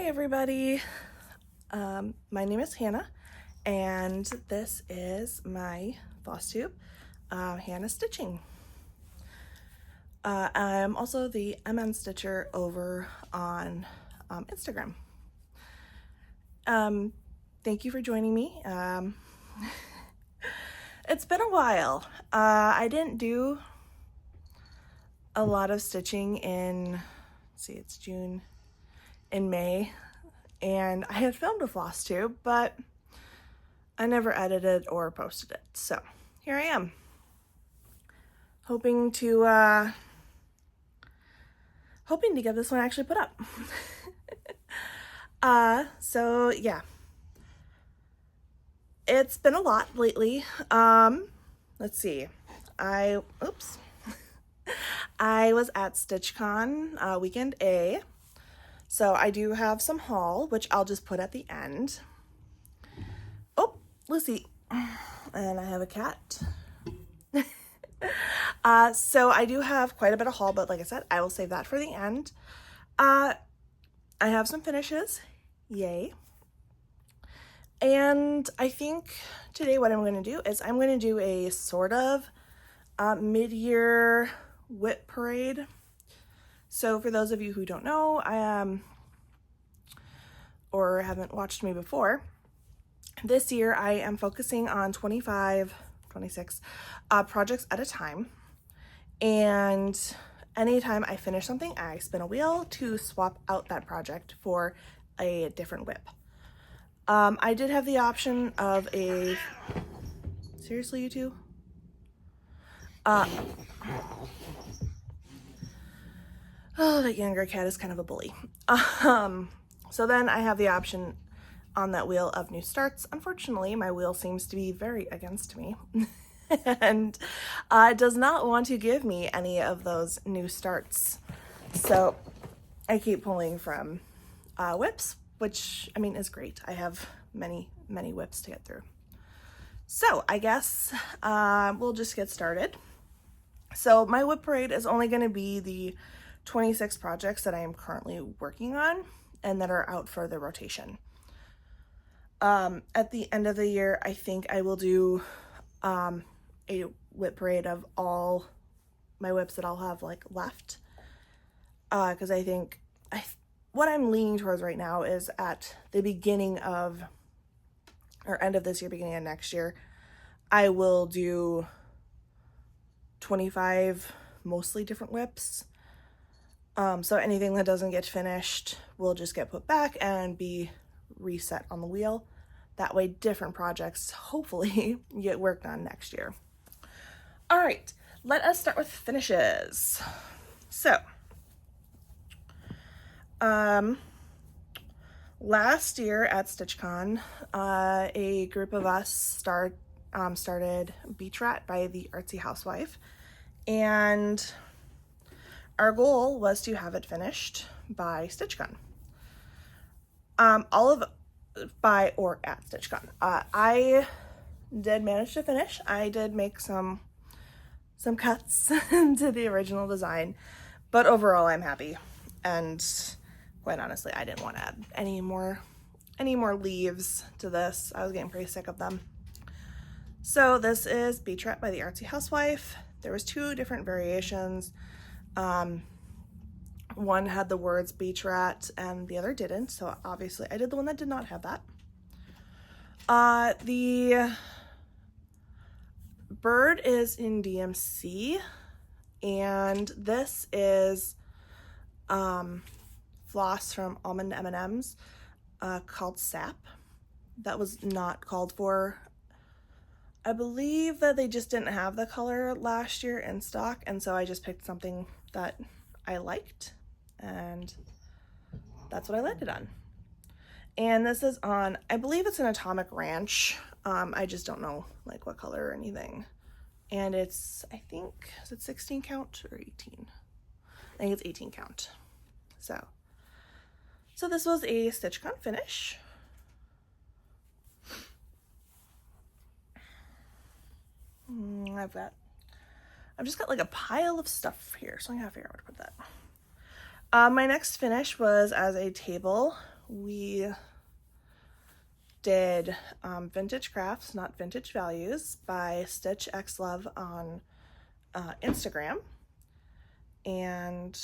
everybody. My name is Hannah, and this is my Flosstube, Hannah Stitching. I'm also the MN Stitcher over on Instagram. Thank you for joining me. It's been a while. I didn't do a lot of stitching in, let's see, it's June, in May, and I had filmed a Flosstube, but I never edited or posted it. So here I am, hoping to get this one actually put up. So yeah, it's been a lot lately. Let's see, I was at StitchCon weekend A, so I do have some haul, which I'll just put at the end. Oh, Lucy, and I have a cat. So I do have quite a bit of haul, but like I said, I will save that for the end. I have some finishes, yay. And I think today what I'm going to do is I'm going to do a sort of mid-year whip parade. So for those of you who don't know, or haven't watched me before, this year I am focusing on 26 projects at a time. And anytime I finish something, I spin a wheel to swap out that project for a different whip. I did have the option of a, seriously, you two? Oh, that younger cat is kind of a bully. So then I have the option on that wheel of new starts. Unfortunately, my wheel seems to be very against me and it does not want to give me any of those new starts. So I keep pulling from whips, which I mean is great. I have many whips to get through. So I guess we'll just get started. So my whip parade is only going to be the 26 projects that I am currently working on and that are out for the rotation. At the end of the year, I think I will do a whip parade of all my whips that I'll have like left. Because I think what I'm leaning towards right now is at the beginning of, or end of this year, beginning of next year, I will do 25 mostly different whips. So anything that doesn't get finished will just get put back and be reset on the wheel. That way different projects hopefully get worked on next year. All right, let us start with finishes. So last year at StitchCon, a group of us started Beach Rat by the Artsy Housewife, and our goal was to have it finished by StitchCon. By or at StitchCon. I did manage to finish. I did make some cuts to the original design, but overall I'm happy. And quite honestly, I didn't want to add any more leaves to this. I was getting pretty sick of them. So this is Beach Rat by the Artsy Housewife. There was two different variations. One had the words beach rat and the other didn't, so obviously I did the one that did not have that. The bird is in DMC, and this is floss from Almond M&M's called Sap. That was not called for. I believe that they just didn't have the color last year in stock, and so I just picked something that I liked, and that's what I landed on. And this is on, I believe it's an Atomic Ranch. I just don't know like what color or anything. And it's, I think, is it 16 count or 18? I think it's 18 count. So this was a StitchCon finish. I've just got like a pile of stuff here, so I'm gonna have to figure out where to put that. My next finish was as a table we did Vintage Crafts, Not Vintage Values by Stitch X Love on Instagram. And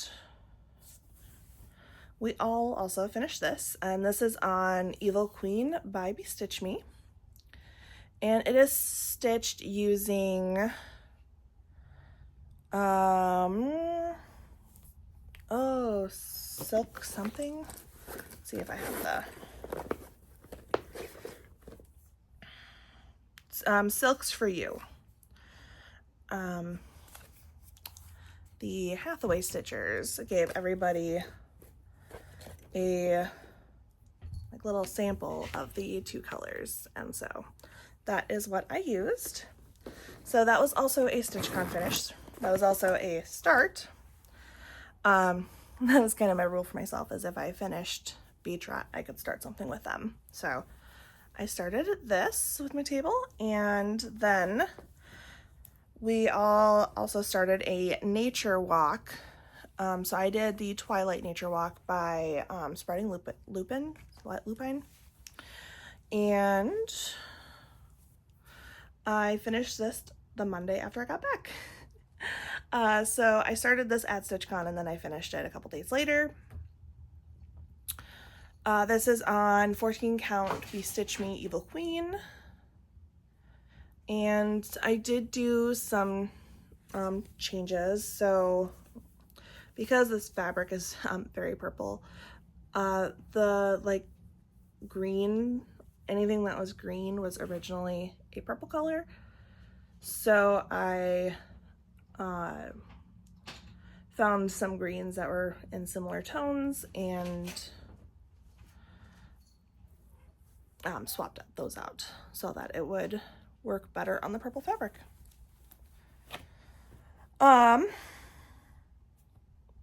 we all also finished this, and this is on Evil Queen by Bestitch Me. And it is stitched using silk something. Let's see if I have the Silks for You. The Hathaway Stitchers gave everybody a little sample of the two colors, and so that is what I used. So that was also a StitchCon finish. That was also a start. That was kind of my rule for myself, is if I finished Beach Rat, I could start something with them. So I started this with my table, and then we all also started a nature walk. So I did the Twilight Nature Walk by Spreading Lupine, and I finished this the Monday after I got back. So I started this at StitchCon, and then I finished it a couple days later. This is on 14 count Bestitch Me Evil Queen. And I did do some changes. So because this fabric is very purple, the like green, anything that was green was originally a purple color. So I found some greens that were in similar tones and swapped those out so that it would work better on the purple fabric.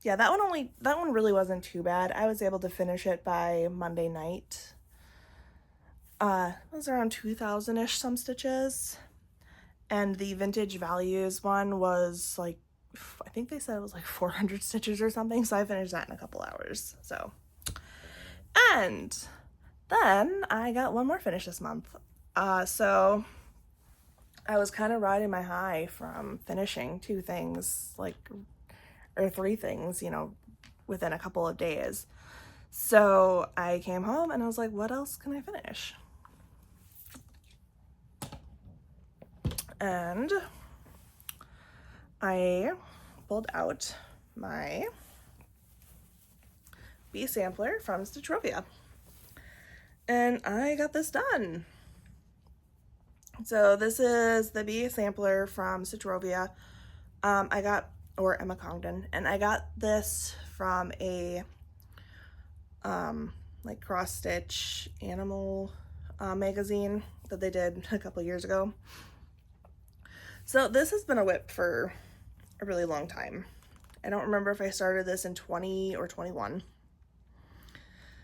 Yeah, that one really wasn't too bad. I was able to finish it by Monday night. It was around 2,000-ish some stitches. And the Vintage Values one was like, I think they said it was like 400 stitches or something. So I finished that in a couple hours. So, and then I got one more finish this month. So I was kind of riding my high from finishing two things, or three things, within a couple of days. So I came home and I was like, what else can I finish? And I pulled out my bee sampler from Stitchrovia, and I got this done. So this is the bee sampler from Stitchrovia. Emma Congdon, and I got this from a cross stitch animal magazine that they did a couple years ago. So this has been a whip for a really long time. I don't remember if I started this in 20 or 21.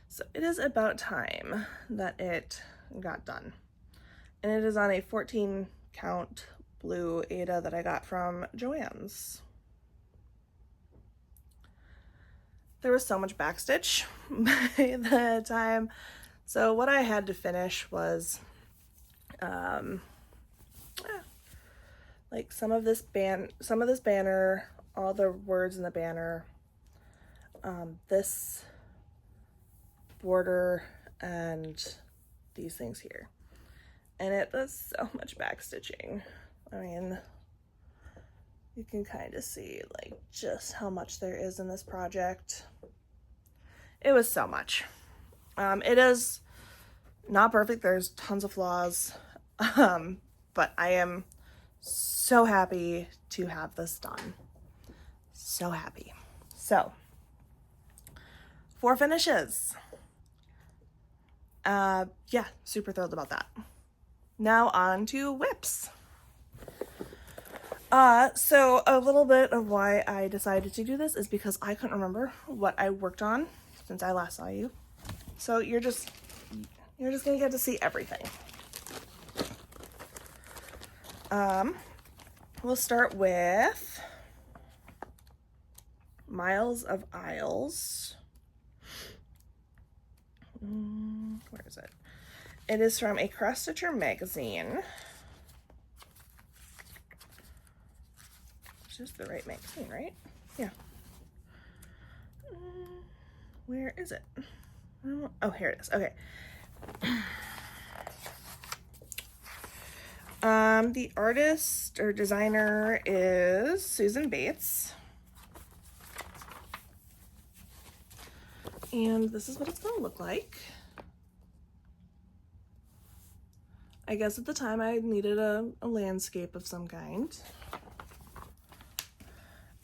So it is about time that it got done. And it is on a 14 count blue Aida that I got from Joann's. There was so much backstitch by the time. So what I had to finish was like some of this banner, all the words in the banner, this border, and these things here. And it was so much backstitching. I mean, you can kind of see just how much there is in this project. It was so much. It is not perfect. There's tons of flaws. But I am so happy to have this done. So happy. So, 4 finishes. Yeah, super thrilled about that. Now on to whips. So a little bit of why I decided to do this is because I couldn't remember what I worked on since I last saw you. So you're just gonna get to see everything. We'll start with Miles of Isles. Where is it? It is from a cross stitcher magazine. It's just the right magazine, right? Yeah. Where is it? Oh, here it is. Okay. The artist or designer is Susan Bates. And this is what it's going to look like. I guess at the time I needed a landscape of some kind.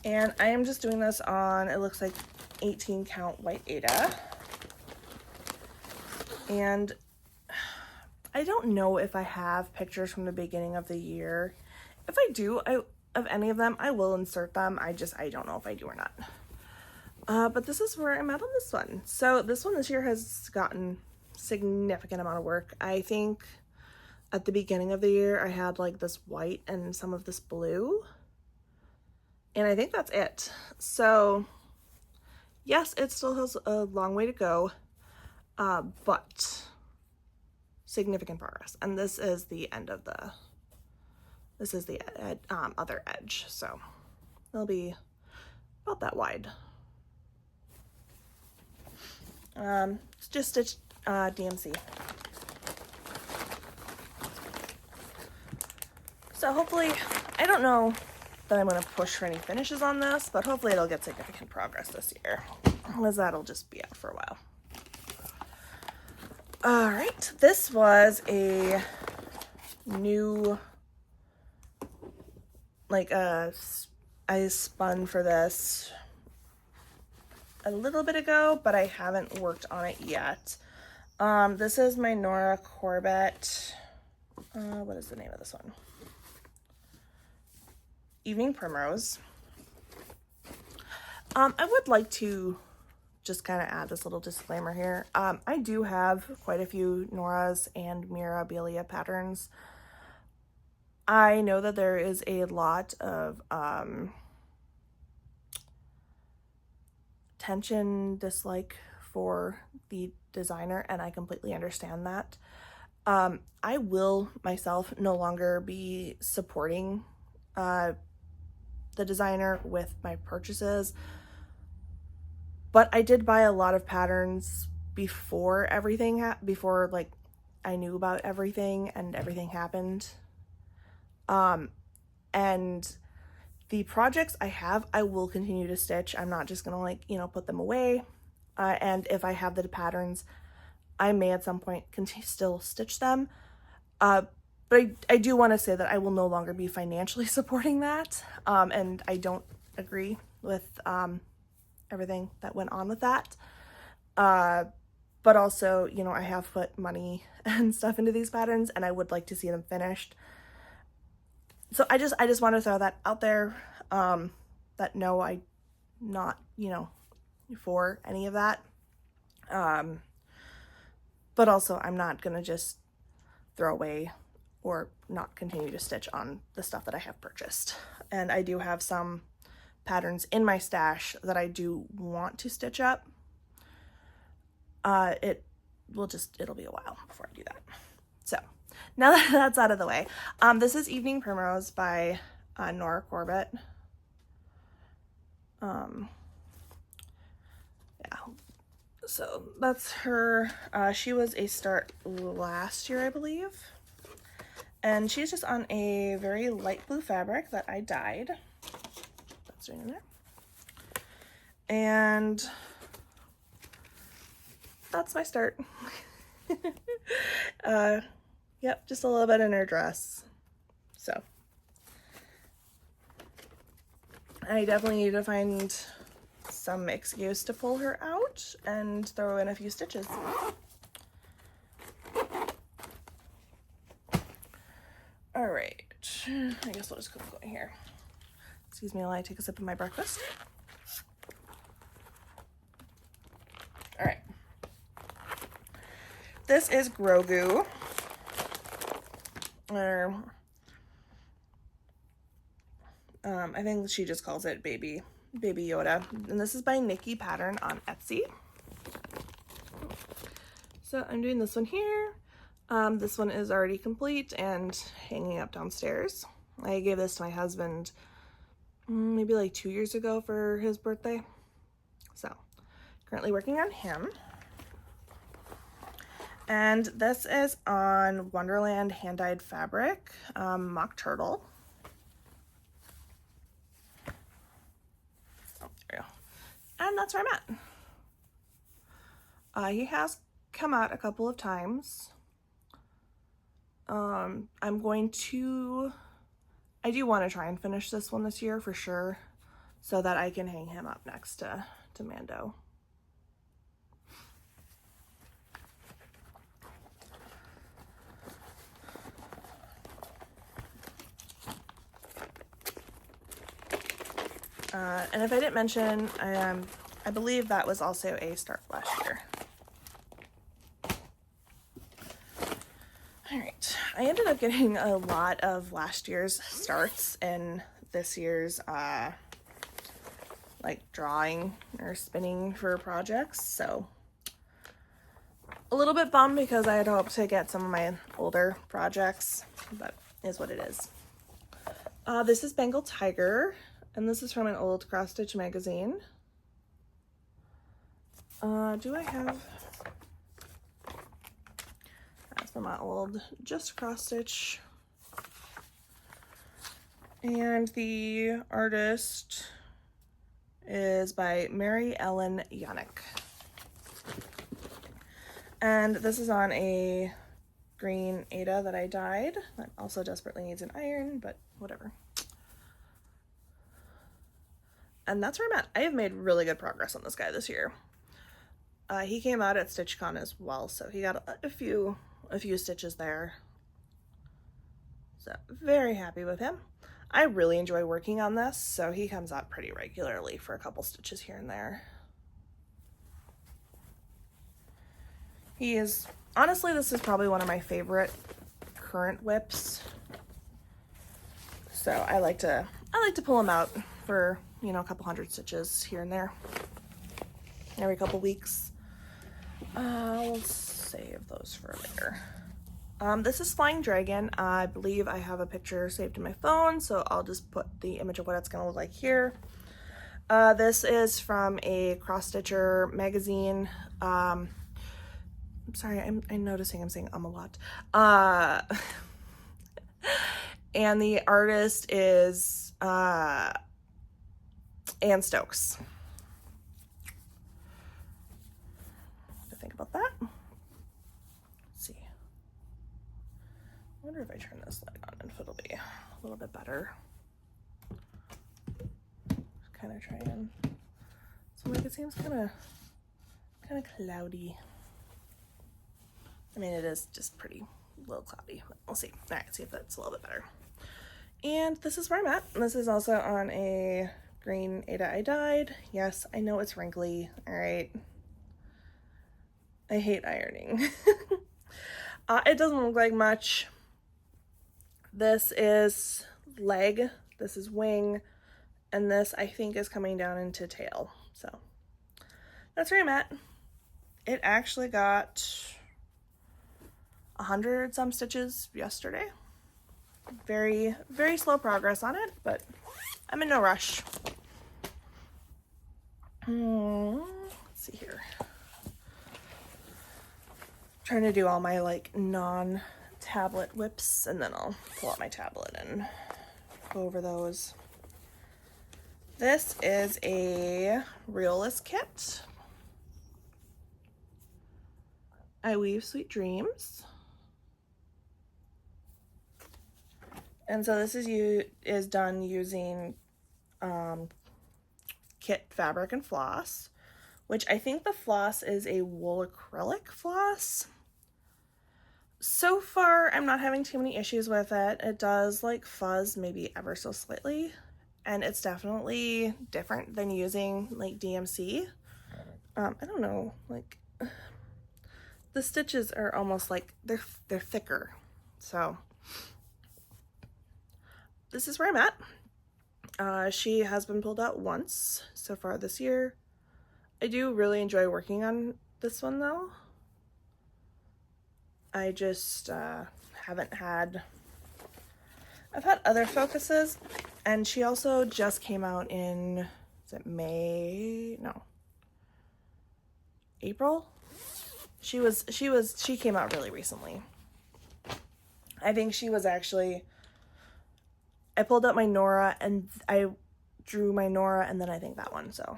And I am just doing this on, it looks like 18 count white Aida. And I don't know if I have pictures from the beginning of the year. If I do, of any of them, I will insert them. I don't know if I do or not. But this is where I'm at on this one. So this one this year has gotten significant amount of work. I think at the beginning of the year, I had like this white and some of this blue. And I think that's it. So yes, it still has a long way to go, but significant progress. And this is the end of the, this is the other edge. So it'll be about that wide. It's just stitched DMC. So hopefully, I don't know that I'm going to push for any finishes on this, but hopefully it'll get significant progress this year, because that'll just be out for a while. All right, this was a new, like I spun for this a little bit ago, but I haven't worked on it yet. This is my Nora Corbett, what is the name of this one? Evening Primrose. I would like to just kind of add this little disclaimer here. I do have quite a few Nora's and Mirabilia patterns. I know that there is a lot of dislike for the designer, and I completely understand that. I will myself no longer be supporting the designer with my purchases, but I did buy a lot of patterns before everything before like I knew about everything and everything happened. And the projects I have, I will continue to stitch. I'm not just gonna like, put them away. And if I have the patterns, I may at some point still stitch them. But I do want to say that I will no longer be financially supporting that. And I don't agree with everything that went on with that. But also, I have put money and stuff into these patterns, and I would like to see them finished. So I just want to throw that out there, that no, I'm not, for any of that. But also I'm not going to just throw away or not continue to stitch on the stuff that I have purchased. And I do have some patterns in my stash that I do want to stitch up. It'll be a while before I do that. So now that that's out of the way, this is Evening Primrose by Nora Corbett. Yeah, so that's her. She was a start last year, I believe. And she's just on a very light blue fabric that I dyed. That's right in there. And that's my start. Yep, just a little bit in her dress. So I definitely need to find some excuse to pull her out and throw in a few stitches. All right, I guess we'll just keep going here. Excuse me while I take a sip of my breakfast. All right. This is Grogu, or I think she just calls it Baby Yoda, and this is by Nikki Pattern on Etsy. So I'm doing this one here. This one is already complete and hanging up downstairs. I gave this to my husband maybe like 2 years ago for his birthday. So currently working on him. And this is on Wonderland hand-dyed fabric, mock turtle. Oh, there we go. And that's where I'm at. He has come out a couple of times. I do want to try and finish this one this year for sure, so that I can hang him up next to Mando. And if I didn't mention, I believe that was also a start last year. All right, I ended up getting a lot of last year's starts in this year's like drawing or spinning for projects, so a little bit bummed because I had hoped to get some of my older projects, but is what it is. This is Bengal Tiger, and this is from an old cross stitch magazine. Do I have... That's from my old just cross stitch. And the artist is by Mary Ellen Yannick. And this is on a green Ada that I dyed. That also desperately needs an iron, but whatever. And that's where I'm at. I have made really good progress on this guy this year. He came out at StitchCon as well, so he got a few stitches there. So very happy with him. I really enjoy working on this, so he comes out pretty regularly for a couple stitches here and there. He is, honestly, this is probably one of my favorite current whips. So I like to pull him out for, you know, a couple hundred stitches here and there every couple weeks. I'll save those for later. This is Flying Dragon. I believe I have a picture saved in my phone, so I'll just put the image of what it's going to look like here. This is from a cross stitcher magazine. I'm sorry, I'm noticing I'm saying a lot. And the artist is Anne Stokes. To think about that. Let's see. I wonder if I turn this light on and if it'll be a little bit better. Just kind of try and. So like it seems kind of cloudy. I mean, it is just pretty a little cloudy. We'll see. All right, see if that's a little bit better. And this is where I'm at. This is also on a green Ada I dyed. Yes, I know it's wrinkly. All right. I hate ironing. It doesn't look like much. This is leg. This is wing. And this, I think, is coming down into tail. So that's where I'm at. It actually got 100 some stitches yesterday. Very, very slow progress on it, but I'm in no rush. Let's see here. Trying to do all my like non-tablet whips, and then I'll pull out my tablet and go over those. This is a Realist kit. I weave Sweet Dreams. And so this is done using kit fabric and floss, which I think the floss is a wool acrylic floss. So far, I'm not having too many issues with it. It does like fuzz maybe ever so slightly, and it's definitely different than using like DMC. I don't know, like the stitches are almost like they're thicker. So this is where I'm at. She has been pulled out once so far this year. I do really enjoy working on this one though. I just haven't had, I've had other focuses, and she also just came out in, is it May? No. April? She came out really recently. I think she was actually, I pulled up my Nora and I drew my Nora and then I think that one, so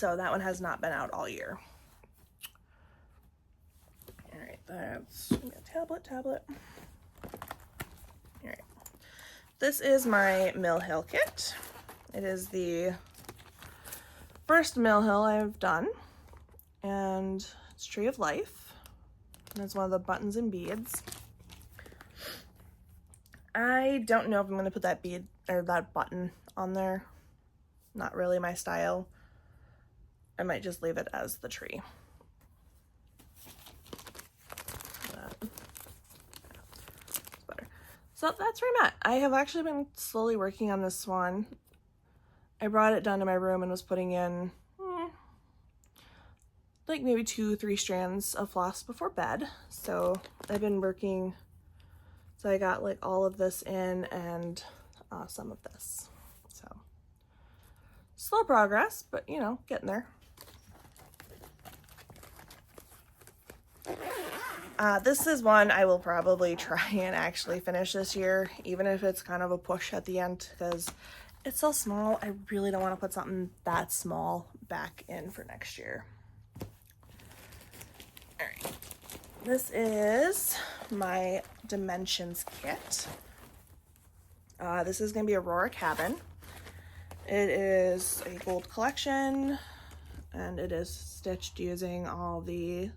that one has not been out all year. All right, that's tablet. All right, this is my Mill Hill kit. It is the first Mill Hill I've done, and it's Tree of Life, and it's one of the buttons and beads. I don't know if I'm going to put that bead or that button on there. Not really my style. I might just leave it as the tree. So that's where I'm at. I have actually been slowly working on this one. I brought it down to my room and was putting in like maybe 2-3 strands of floss before bed. So I've been working. So I got like all of this in and some of this. So slow progress, but you know, getting there. This is one I will probably try and actually finish this year, even if it's kind of a push at the end, because it's so small. I really don't want to put something that small back in for next year. All right, this is my Dimensions kit. This is going to be Aurora Cabin. It is a gold collection, and it is stitched using all the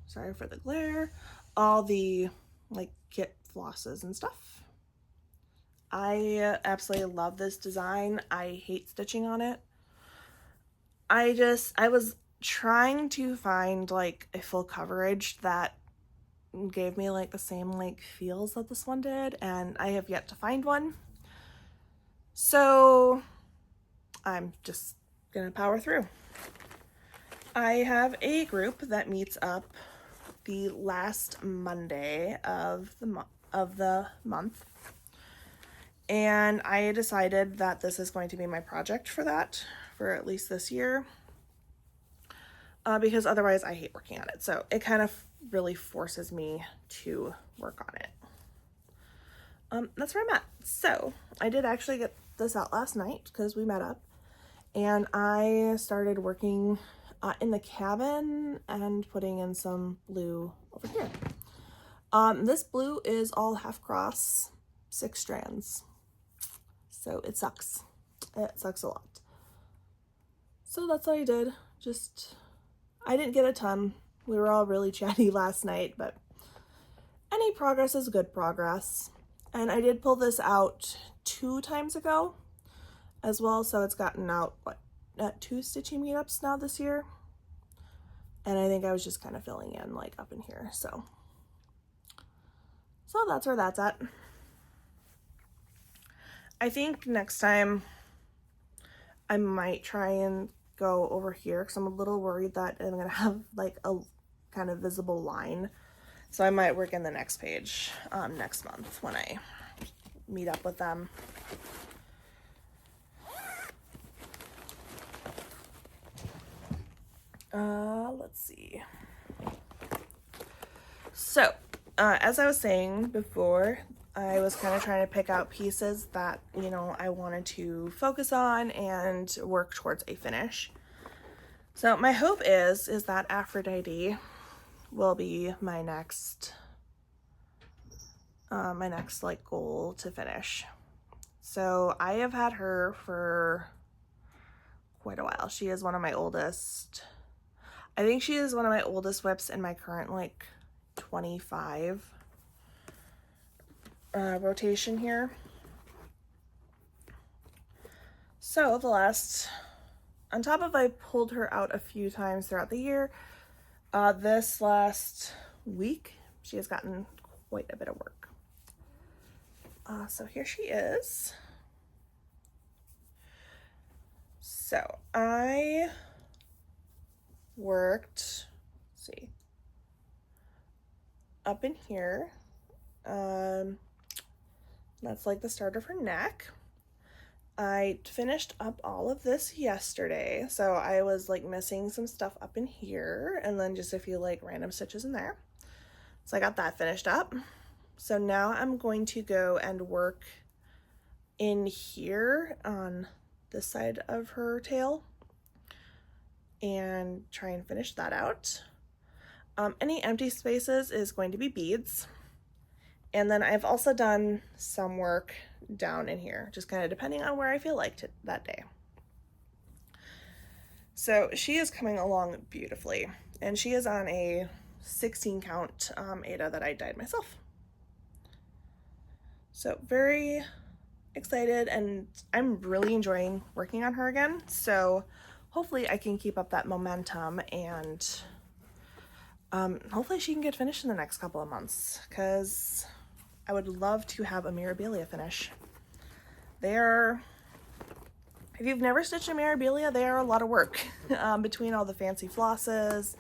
sorry for the glare, all the like kit flosses and stuff. I absolutely love this design. I hate stitching on it. I was trying to find like a full coverage that gave me like the same like feels that this one did, and I have yet to find one. So I'm just gonna power through. I have a group that meets up the last Monday of the month, and I decided that this is going to be my project for that, for at least this year, because otherwise I hate working on it. So it kind of really forces me to work on it. That's where I'm at. So I did actually get this out last night because we met up, and I started working in the cabin and putting in some blue over here. This blue is all half cross, 6 strands. So it sucks. It sucks a lot. So that's what I did. I didn't get a ton. We were all really chatty last night, but any progress is good progress. And I did pull this out 2 times ago as well, so it's gotten out, at 2 stitching meetups now this year. And I think I was just kind of filling in like up in here. So that's where that's at. I think next time I might try and go over here because I'm a little worried that I'm gonna have like a kind of visible line. So I might work in the next page next month when I meet up with them. Let's see. So, as I was saying before, I was kind of trying to pick out pieces that, you know, I wanted to focus on and work towards a finish. So my hope is that Aphrodite will be my next like goal to finish. So I have had her for quite a while. She is one of my oldest. I think she is one of my oldest whips in my current like 25 rotation here. So on top of I pulled her out a few times throughout the year, this last week she has gotten quite a bit of work. So here she is. So I worked, let's see, up in here. That's like the start of her neck. I finished up all of this yesterday, so I was like missing some stuff up in here and then just a few like random stitches in there. So I got that finished up. So now I'm going to go and work in here on this side of her tail and try and finish that out. Any empty spaces is going to be beads. And then I've also done some work down in here, just kind of depending on where I feel like that day. So she is coming along beautifully, and she is on a 16 count Aida that I dyed myself. So very excited, and I'm really enjoying working on her again. So hopefully I can keep up that momentum, and hopefully she can get finished in the next couple of months, because I would love to have a Mirabilia finish. If you've never stitched a Mirabilia, they are a lot of work. Between all the fancy flosses,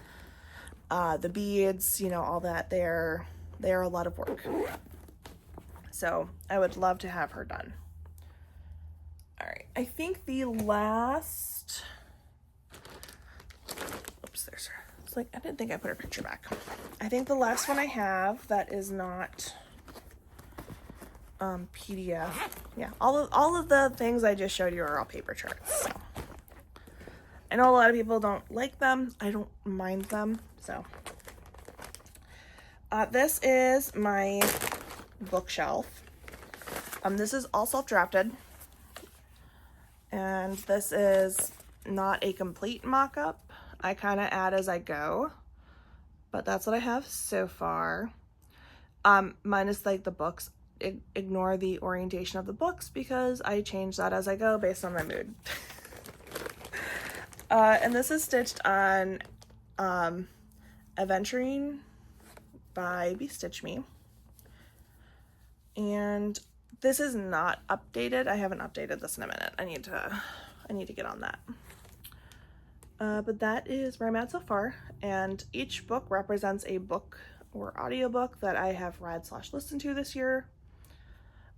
the beads, you know, all that, they are a lot of work. So I would love to have her done. All right, I think the last, oops, there's her. It's like, I didn't think I put her picture back. I think the last one I have that is not PDF. Yeah, all of the things I just showed you are all paper charts. So I know a lot of people don't like them. I don't mind them. So this is my bookshelf. This is all self-drafted, and this is not a complete mock-up. I kind of add as I go, but that's what I have so far. Minus like the books. Ignore the orientation of the books because I change that as I go based on my mood. And this is stitched on Aventurine by Be Stitch Me. And this is not updated. I haven't updated this in a minute. I need to get on that. But that is where I'm at so far. And each book represents a book or audiobook that I have read/listened to this year.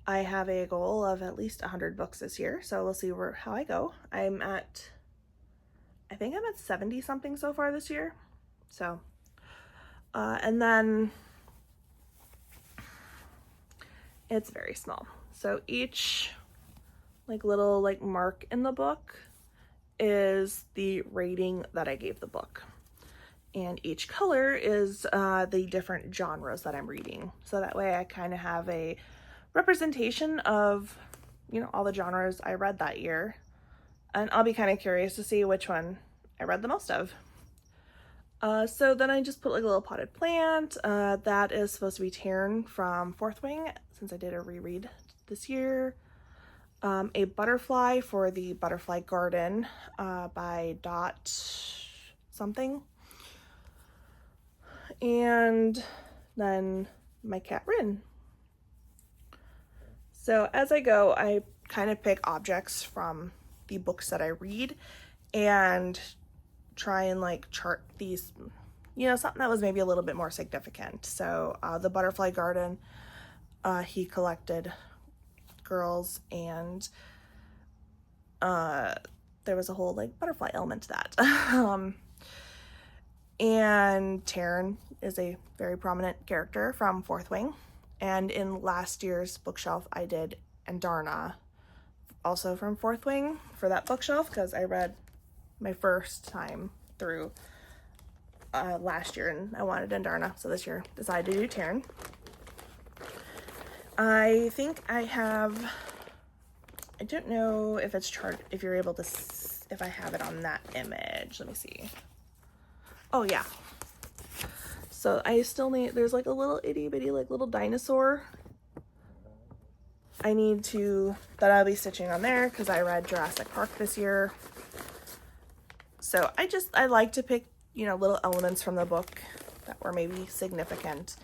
I have a goal of at least 100 books this year, so we'll see how I go. I think I'm at 70 something so far this year. So, and then it's very small. So each like little like mark in the book is the rating that I gave the book. And each color is the different genres that I'm reading. So that way I kind of have a representation of, you know, all the genres I read that year. And I'll be kind of curious to see which one I read the most of. So then I just put like a little potted plant. That is supposed to be Taryn from Fourth Wing, since I did a reread this year. A butterfly for the Butterfly Garden by Dot something. And then my cat Rin. So as I go, I kind of pick objects from the books that I read and try and like chart these, you know, something that was maybe a little bit more significant. So the Butterfly Garden, he collected girls, and there was a whole like butterfly element to that. And Taryn is a very prominent character from Fourth Wing. And in last year's bookshelf, I did Andarna, also from Fourth Wing, for that bookshelf, because I read my first time through last year, and I wanted Andarna, so this year decided to do Taryn. I think I have, I don't know if it's charted, if you're able to, if I have it on that image. Let me see. Oh yeah. So I still need, there's like a little itty bitty like little dinosaur that I'll be stitching on there because I read Jurassic Park this year. So I like to pick, you know, little elements from the book that were maybe significant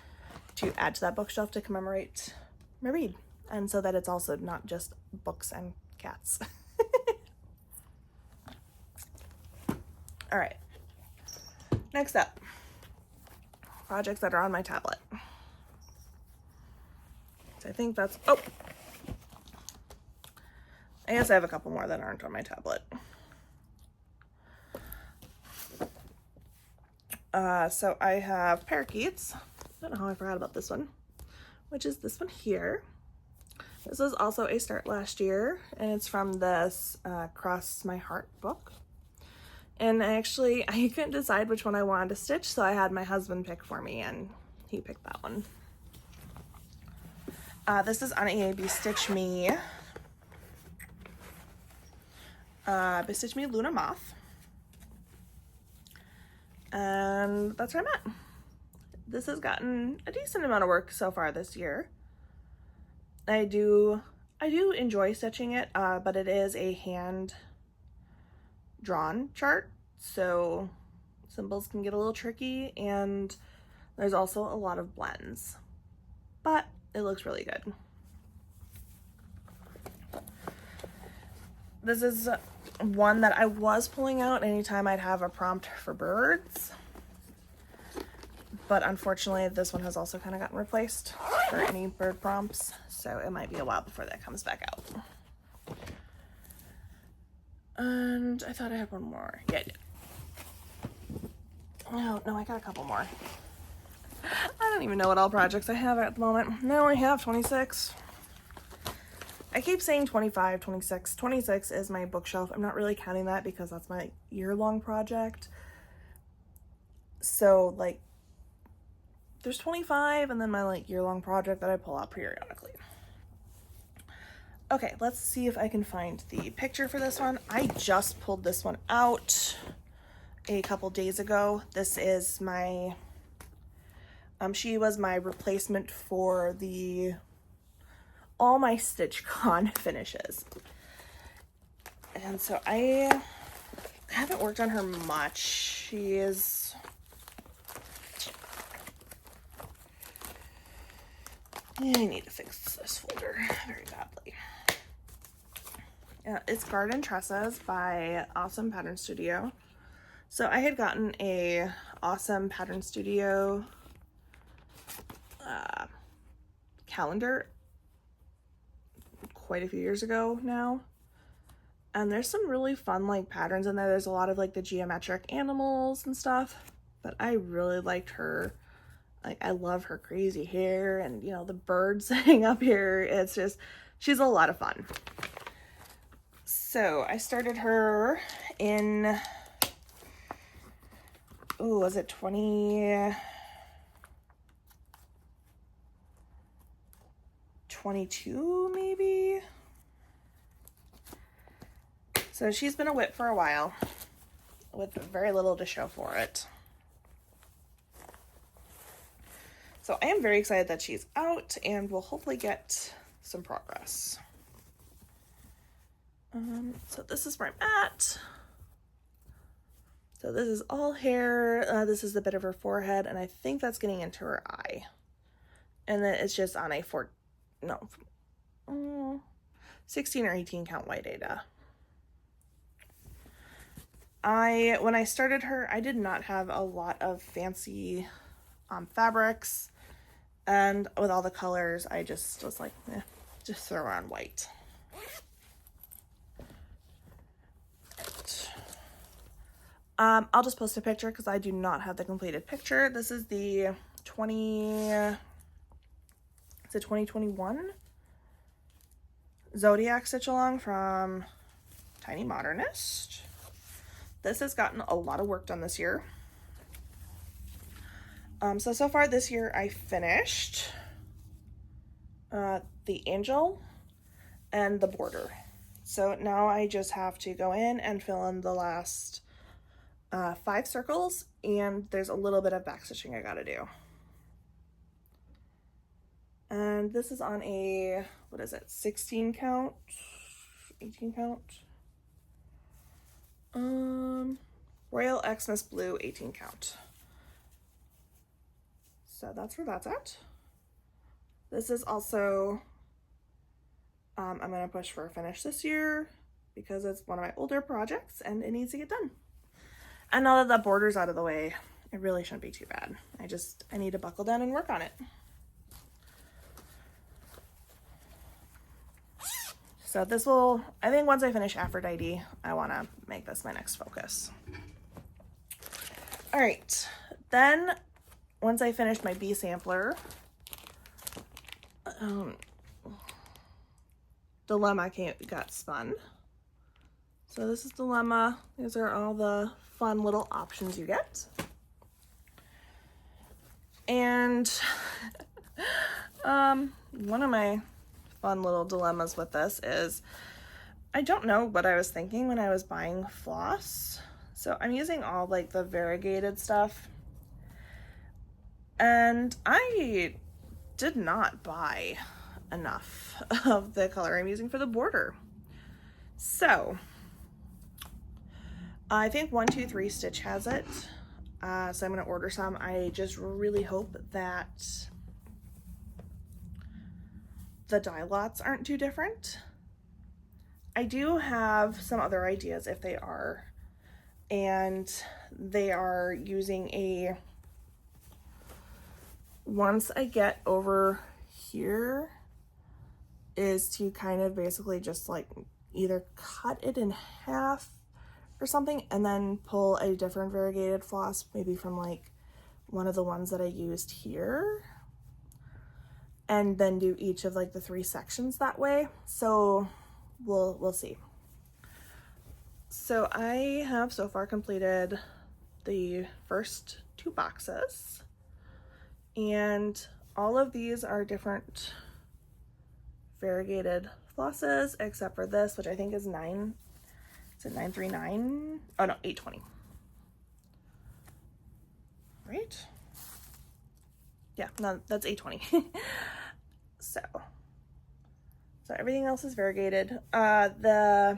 to add to that bookshelf to commemorate my read. And so that it's also not just books and cats. All right. Next up, projects that are on my tablet. So I think that's, oh, I guess I have a couple more that aren't on my tablet. So I have parakeets. I don't know how I forgot about this one, which is this one here. This was also a start last year, and it's from this Cross My Heart book. And I couldn't decide which one I wanted to stitch, so I had my husband pick for me, and he picked that one. This is on a Bestitch Me Luna Moth. And that's where I'm at. This has gotten a decent amount of work so far this year. I do enjoy stitching it, but it is a hand drawn chart, so symbols can get a little tricky, and there's also a lot of blends, but it looks really good. This is one that I was pulling out anytime I'd have a prompt for birds, but unfortunately this one has also kind of gotten replaced for any bird prompts, so it might be a while before that comes back out. And I thought I had one more. Yeah, I did. Oh, no, I got a couple more. I don't even know what all projects I have at the moment. No, I have 26. I keep saying 25, 26. 26 is my bookshelf. I'm not really counting that because that's my year-long project. So, like, there's 25 and then my, like, year-long project that I pull out periodically. Okay, let's see if I can find the picture for this one. I just pulled this one out a couple days ago. This is my, she was my replacement for all my StitchCon finishes. And so I haven't worked on her much. She is, I need to fix this folder very badly. It's Garden Tresas by Awesome Pattern Studio. So I had gotten a Awesome Pattern Studio calendar quite a few years ago now, and there's some really fun like patterns in there. There's a lot of like the geometric animals and stuff, but I really liked her. Like, I love her crazy hair and, you know, the birds sitting up here. It's just, she's a lot of fun. So I started her in, ooh, was it 2022 maybe? So she's been a whip for a while with very little to show for it. So I am very excited that she's out and we'll hopefully get some progress. So this is where I'm at. So this is all hair. This is the bit of her forehead, and I think that's getting into her eye. And then it's just on a 16 or 18 count white Ada. When I started her, I did not have a lot of fancy fabrics, and with all the colors, I just was like, just throw on white. I'll just post a picture because I do not have the completed picture. This is the 2021 Zodiac stitch along from Tiny Modernist. This has gotten a lot of work done this year. So far this year I finished the angel and the border. So now I just have to go in and fill in the last 5 circles, and there's a little bit of backstitching I gotta do. And this is on a, what is it, 16 count, 18 count? Royal Xmas Blue 18 count. So that's where that's at. This is also, I'm gonna push for a finish this year because it's one of my older projects and it needs to get done. And now that the border's out of the way, It really shouldn't be too bad. I need to buckle down and work on it. So this will, I think once I finish Aphrodite, I want to make this my next focus. All right, then once I finish my bee sampler, Dilemma got spun. So this is Dilemma. These are all the fun little options you get. And one of my fun little dilemmas with this is I don't know what I was thinking when I was buying floss. So I'm using all like the variegated stuff. And I did not buy enough of the color I'm using for the border. So I think 123 Stitch has it. So I'm going to order some. I just really hope that the dye lots aren't too different. I do have some other ideas if they are. And they are using a, once I get over here, is to kind of basically just like either cut it in half or something and then pull a different variegated floss, maybe from like one of the ones that I used here, and then do each of like the 3 sections that way. So we'll see. So I have so far completed the first 2 boxes, and all of these are different variegated flosses except for this, which I think is 939? Oh no, 820. Right? Yeah, no, that's 820. So everything else is variegated. I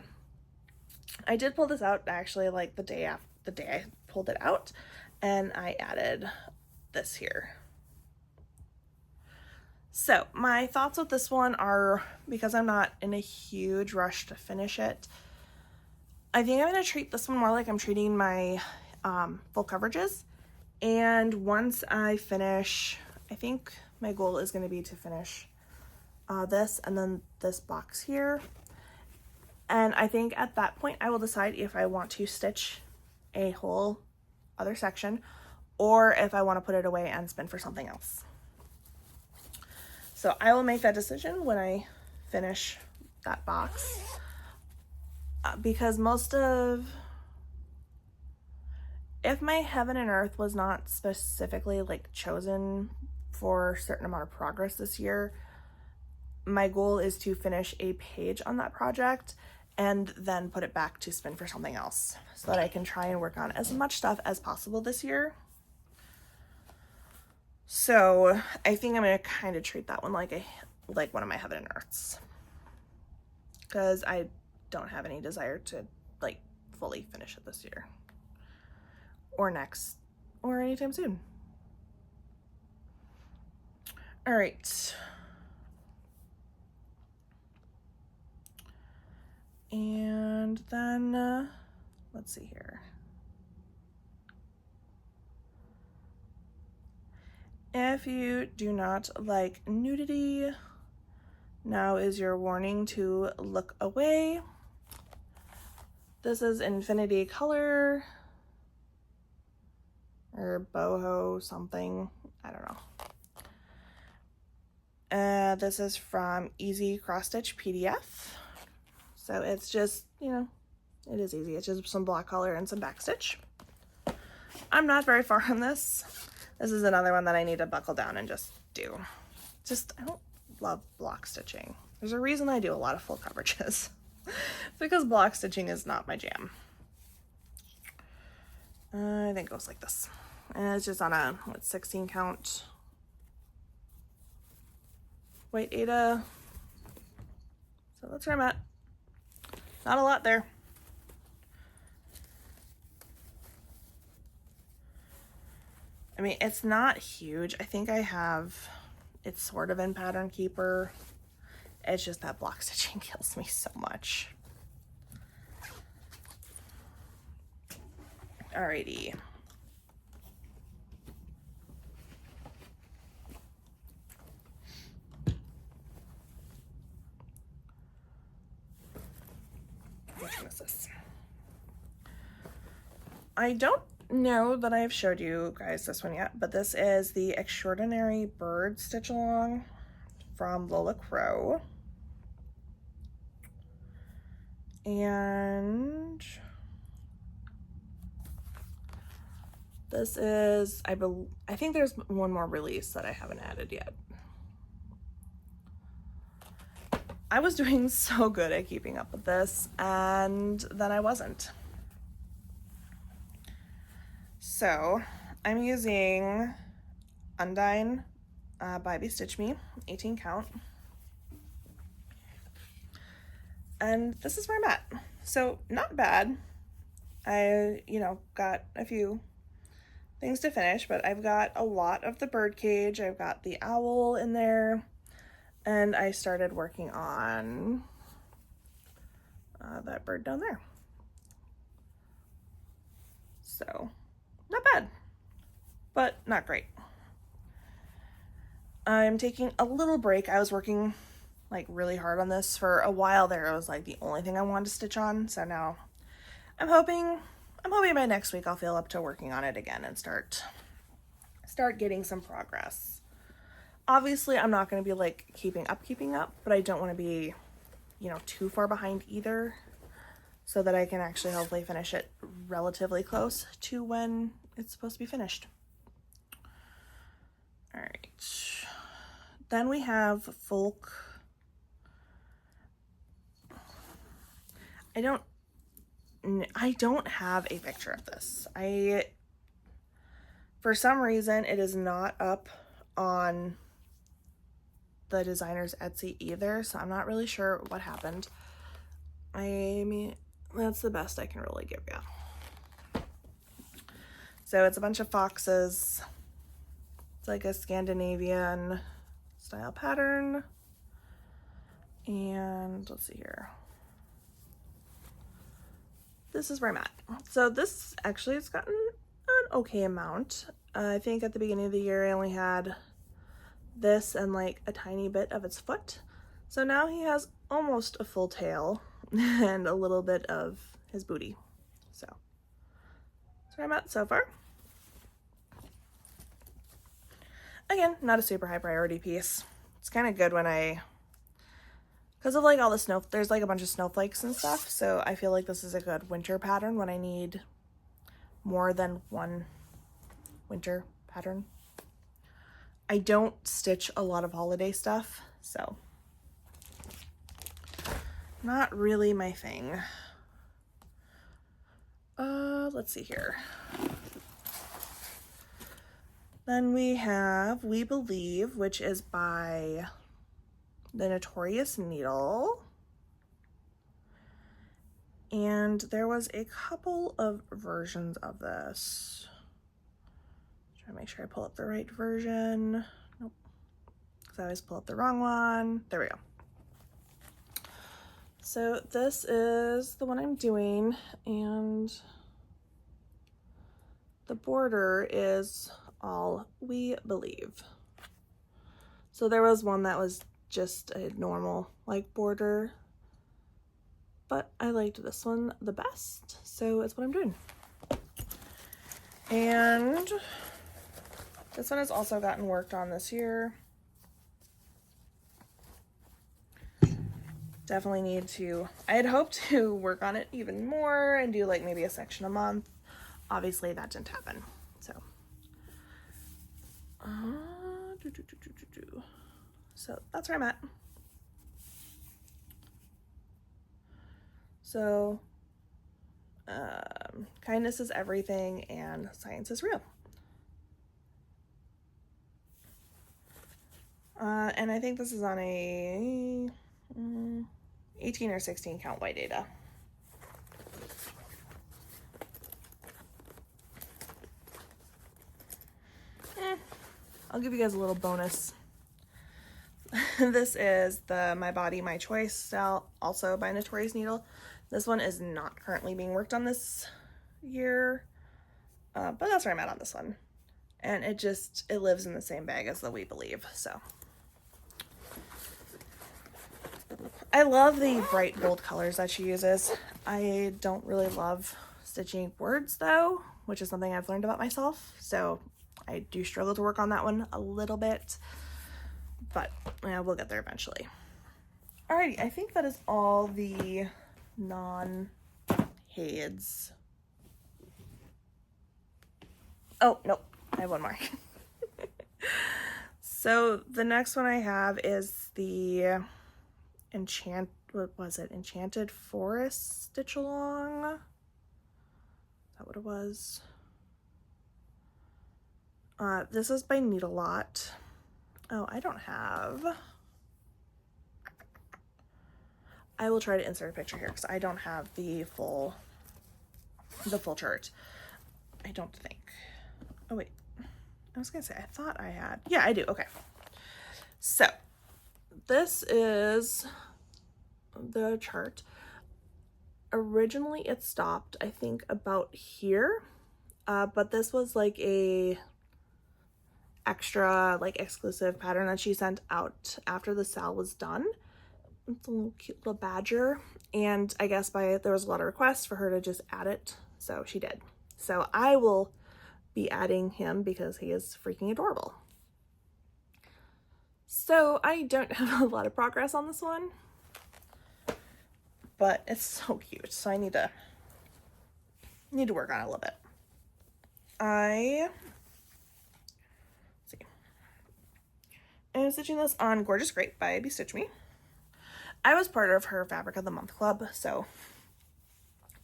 did pull this out actually like the day I pulled it out, and I added this here. So my thoughts with this one are, because I'm not in a huge rush to finish it, I think I'm going to treat this one more like I'm treating my full coverages. And once I finish, I think my goal is going to be to finish this and then this box here. And I think at that point I will decide if I want to stitch a whole other section or if I want to put it away and spin for something else. So I will make that decision when I finish that box, because if my Heaven and Earth was not specifically like chosen for a certain amount of progress this year, my goal is to finish a page on that project and then put it back to spin for something else so that I can try and work on as much stuff as possible this year. So I think I'm going to kind of treat that one like one of my Heaven and Earths, because I don't have any desire to like fully finish it this year or next or anytime soon. All right. And then let's see here. If you do not like nudity, now is your warning to look away. This is Infinity Color or boho something, I don't know. This is from Easy Cross Stitch PDF. So it's just, you know, it is easy. It's just some block color and some back stitch. I'm not very far on this. This is another one that I need to buckle down and just do. I don't love block stitching. There's a reason I do a lot of full coverages. It's because block stitching is not my jam. I think it goes like this. And it's just on a, 16 count white Aida. So that's where I'm at. Not a lot there. I mean, it's not huge. I think it's sort of in Pattern Keeper. It's just that block stitching kills me so much. Alrighty. one is this? I don't know that I have showed you guys this one yet, but this is the Extraordinary Bird Stitch Along from Lola Crow. And this is, I think there's one more release that I haven't added yet. I was doing so good at keeping up with this, and then I wasn't. So I'm using Undine by Be Stitch Me, 18 count. And this is where I'm at. So not bad. I, got a few things to finish, but I've got a lot of the bird cage. I've got the owl in there, and I started working on that bird down there. So not bad, but not great. I'm taking a little break. I was working like really hard on this for a while there. It was like the only thing I wanted to stitch on. So now I'm hoping by next week I'll feel up to working on it again and start getting some progress. Obviously, I'm not going to be like keeping up, but I don't want to be, too far behind either, so that I can actually hopefully finish it relatively close to when it's supposed to be finished. All right. Then we have Folk. I don't have a picture of this. For some reason, it is not up on the designer's Etsy either, so I'm not really sure what happened. I mean, that's the best I can really give you. So it's a bunch of foxes. It's like a Scandinavian style pattern. And let's see here. This is where I'm at. So this actually has gotten an okay amount. I think at the beginning of the year I only had this and like a tiny bit of its foot. So now he has almost a full tail and a little bit of his booty. So that's where I'm at so far. Again, not a super high priority piece. It's kind of good when because of like all the there's like a bunch of snowflakes and stuff, so I feel like this is a good winter pattern when I need more than one winter pattern. I don't stitch a lot of holiday stuff, so not really my thing. Let's see here. Then we have We Believe, which is by the Notorious Needle. And there was a couple of versions of this. Try to make sure I pull up the right version. Nope. Because I always pull up the wrong one. There we go. So this is the one I'm doing, and the border is all We Believe. So there was one that was just a normal like border, but I liked this one the best, so it's what I'm doing. And this one has also gotten worked on this year. Definitely need to, I had hoped to work on it even more and do like maybe a section a month. Obviously that didn't happen, so so that's where I'm at. So kindness is everything and science is real. And I think this is on a 18 or 16 count white data. I'll give you guys a little bonus. This is the My Body, My Choice style, also by Notorious Needle. This one is not currently being worked on this year, but that's where I'm at on this one. And it lives in the same bag as the We Believe, so. I love the bright bold colors that she uses. I don't really love stitching words though, which is something I've learned about myself. So I do struggle to work on that one a little bit, but yeah, we'll get there eventually. Alrighty, I think that is all the non-Hades. Oh, nope, I have one more. So the next one I have is the Enchanted Forest stitch along. Is that what it was? This is by Needle Lot. Oh, I don't have. I will try to insert a picture here because I don't have the full chart. I don't think. Oh wait, I was gonna say I thought I had. Yeah, I do. Okay. So this is the chart. Originally it stopped, I think, about here, but this was like a extra, like, exclusive pattern that she sent out after the sale was done. It's a little cute little badger, and I guess there was a lot of requests for her to just add it, so she did. So I will be adding him because he is freaking adorable. So I don't have a lot of progress on this one, but it's so cute, so I need to work on it a little bit. I'm stitching this on Gorgeous Grape by Bestitch Me. I was part of her Fabric of the Month club, so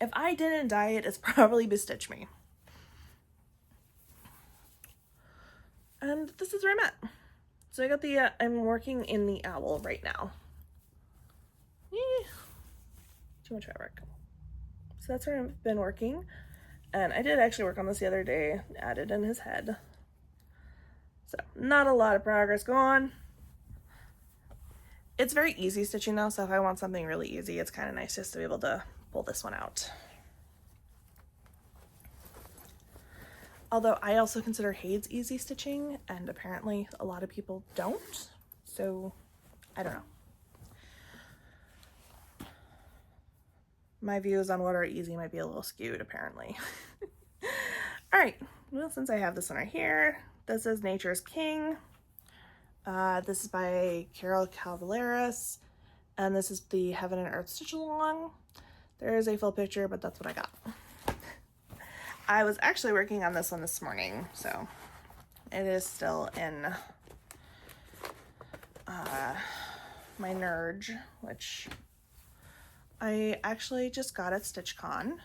if I didn't dye it, it's probably Bestitch Me. And this is where I'm at. So I got the, I'm working in the owl right now. Too much fabric. So that's where I've been working. And I did actually work on this the other day, added in his head. So not a lot of progress going on. It's very easy stitching though, so if I want something really easy, it's kind of nice just to be able to pull this one out. Although I also consider Hades easy stitching, and apparently a lot of people don't, so I don't know. My views on what are easy might be a little skewed, apparently. All right, well, since I have this one right here, this is Nature's King. This is by Carol Cavaleras, and this is the Heaven and Earth stitch along. There is a full picture, but that's what I got. I was actually working on this one this morning, so it is still in my Nerge, which I actually just got at StitchCon.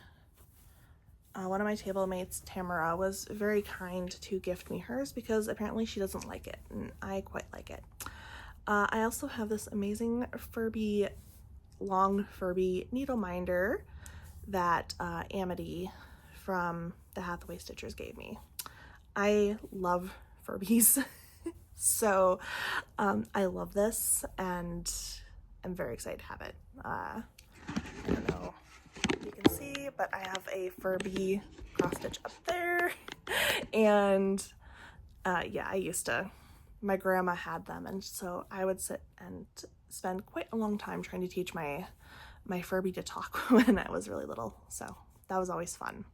One of my table mates, Tamara, was very kind to gift me hers because apparently she doesn't like it, and I quite like it. I also have this amazing long Furby needle minder that Amity from the Hathaway Stitchers gave me. I love Furbies, so I love this, and I'm very excited to have it. I don't know if you can see, but I have a Furby cross stitch up there, and yeah, my grandma had them, and so I would sit and spend quite a long time trying to teach my Furby to talk when I was really little, so that was always fun.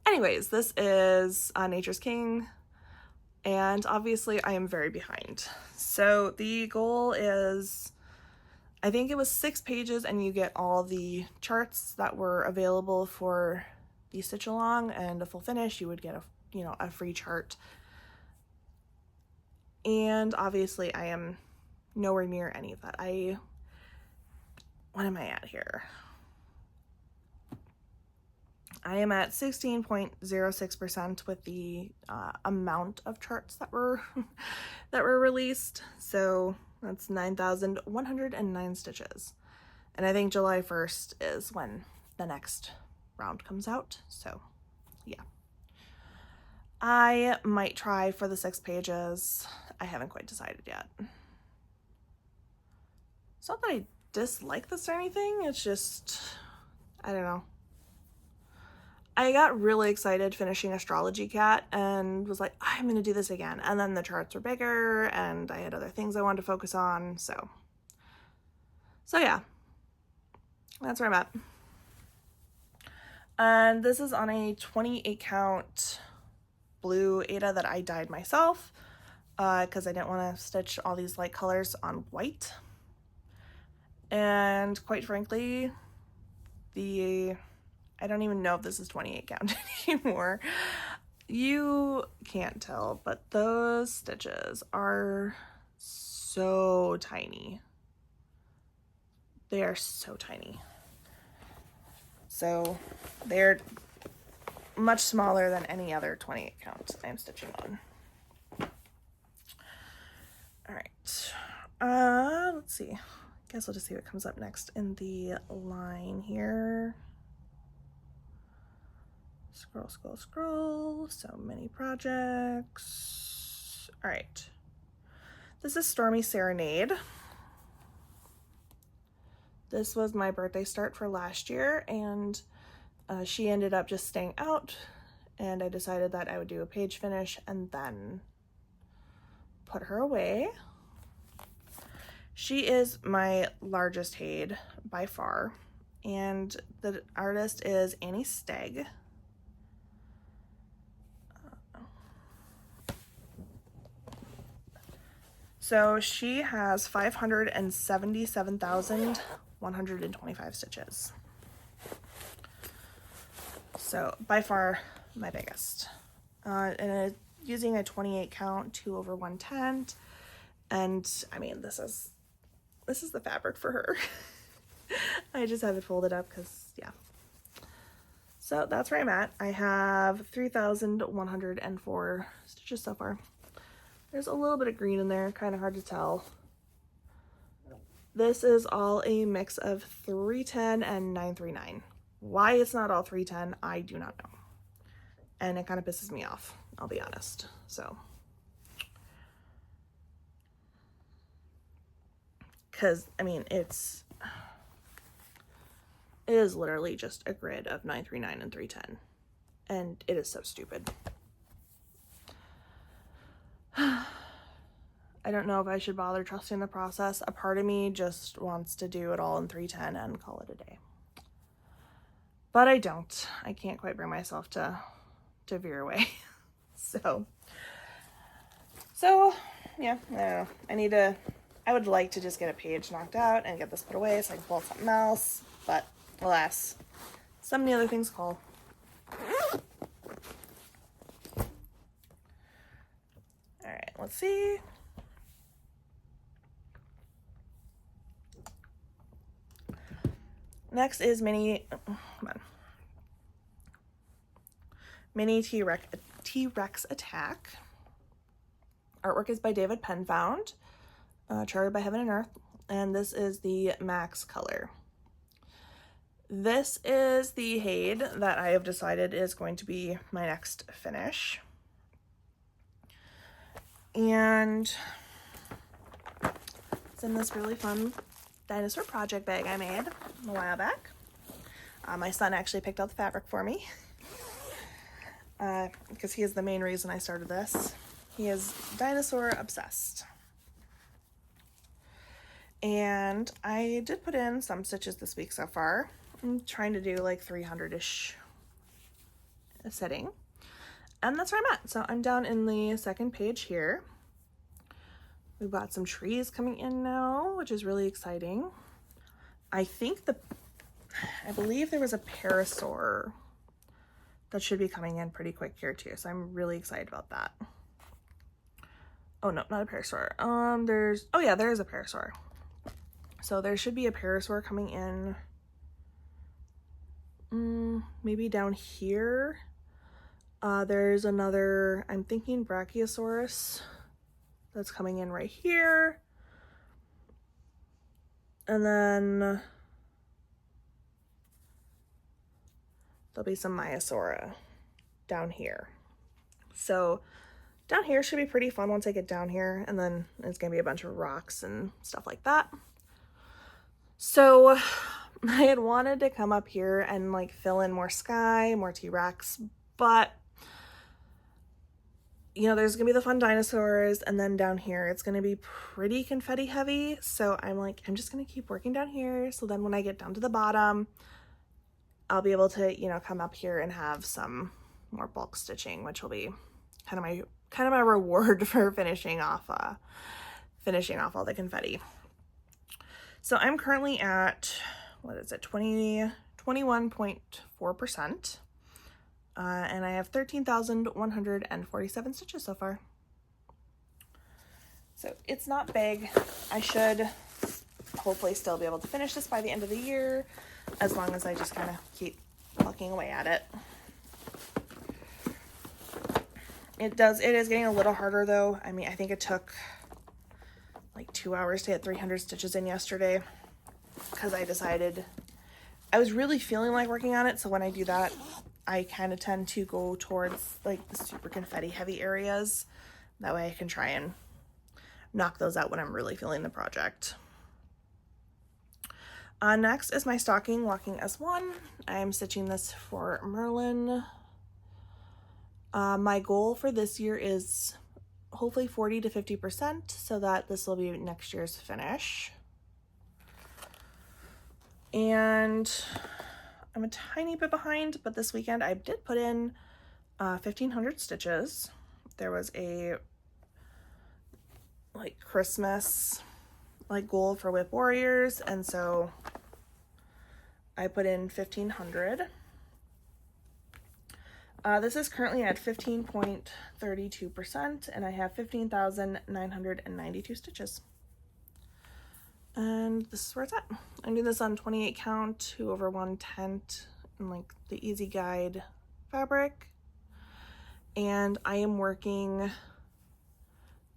Anyways, this is Nature's King, and obviously I am very behind. So the goal is, I think it was 6 pages, and you get all the charts that were available for the stitch along, and a full finish, you would get a free chart. And obviously I am nowhere near any of that. What am I at here? I am at 16.06% with the amount of charts that were released. So that's 9,109 stitches. And I think July 1st is when the next round comes out. So yeah. I might try for the 6 pages. I haven't quite decided yet. It's not that I dislike this or anything. It's just, I don't know. I got really excited finishing Astrology Cat and was like, I'm going to do this again. And then the charts were bigger and I had other things I wanted to focus on. So yeah, that's where I'm at. And this is on a 28 count blue Aida that I dyed myself because I didn't want to stitch all these light colors on white. And quite frankly, I don't even know if this is 28 count anymore. You can't tell, but those stitches are so tiny. They are so tiny. So they're much smaller than any other 28 count I'm stitching on. All right. Let's see. Guess we'll just see what comes up next in the line here. Scroll, scroll, scroll. So many projects. All right. This is Stormy Serenade. This was my birthday start for last year, and she ended up just staying out, and I decided that I would do a page finish and then put her away. She is my largest Haid by far, and the artist is Annie Stagg. So she has 577,125 stitches. So by far my biggest. And using a 28 count, 2/110. And I mean, this is the fabric for her. I just have it folded up because, yeah. So that's where I'm at. I have 3,104 stitches so far. There's a little bit of green in there, kind of hard to tell. This is all a mix of 310 and 939. Why it's not all 310, I do not know. And it kind of pisses me off, I'll be honest. So, because, I mean, it is literally just a grid of 939 and 310. And it is so stupid. I don't know if I should bother trusting the process. A part of me just wants to do it all in 310 and call it a day. But I don't. I can't quite bring myself to veer away. So yeah, I don't know. I would like to just get a page knocked out and get this put away so I can pull something else. But alas, so many other things call. All right, let's see. Next is Mini TRex Attack. Artwork is by David Penfound, charted by Heaven and Earth, and this is the Max color. This is the Haid that I have decided is going to be my next finish. And it's in this really fun dinosaur project bag I made a while back. My son actually picked out the fabric for me because he is the main reason I started this. He is dinosaur obsessed. And I did put in some stitches this week so far. I'm trying to do like 300-ish a setting. And that's where I'm at. So I'm down in the second page here. We've got some trees coming in now, which is really exciting. I believe there was a parasaur that should be coming in pretty quick here too. So I'm really excited about that. Oh no, not a parasaur. There is a parasaur. So there should be a parasaur coming in. Maybe down here. There's another, I'm thinking Brachiosaurus that's coming in right here. And then there'll be some Myosaura down here. So down here should be pretty fun once I get down here, and then it's gonna be a bunch of rocks and stuff like that. So I had wanted to come up here and like fill in more sky, more T-Rex, but you know, there's gonna be the fun dinosaurs, and then down here it's gonna be pretty confetti heavy. So I'm just gonna keep working down here. So then when I get down to the bottom, I'll be able to, you know, come up here and have some more bulk stitching, which will be kind of my reward for finishing off all the confetti. So I'm currently at, what is it, 21.4%. And I have 13,147 stitches so far. So it's not big. I should hopefully still be able to finish this by the end of the year, as long as I just kind of keep plucking away at it. It is getting a little harder though. I mean, I think it took like 2 hours to get 300 stitches in yesterday, because I decided I was really feeling like working on it. So when I do that, I kind of tend to go towards like the super confetti heavy areas. That way I can try and knock those out when I'm really feeling the project. Next is my stocking walking S1. I am stitching this for Merlin. My goal for this year is hopefully 40 to 50%, so that this will be next year's finish. And I'm a tiny bit behind, but this weekend I did put in 1,500 stitches. There was a like Christmas like goal for Whip Warriors, and so I put in 1,500. This is currently at 15.32%, and I have 15,992 stitches. And this is where it's at. I'm doing this on 28 count, 2/110, and like the Easy Guide fabric. And I am working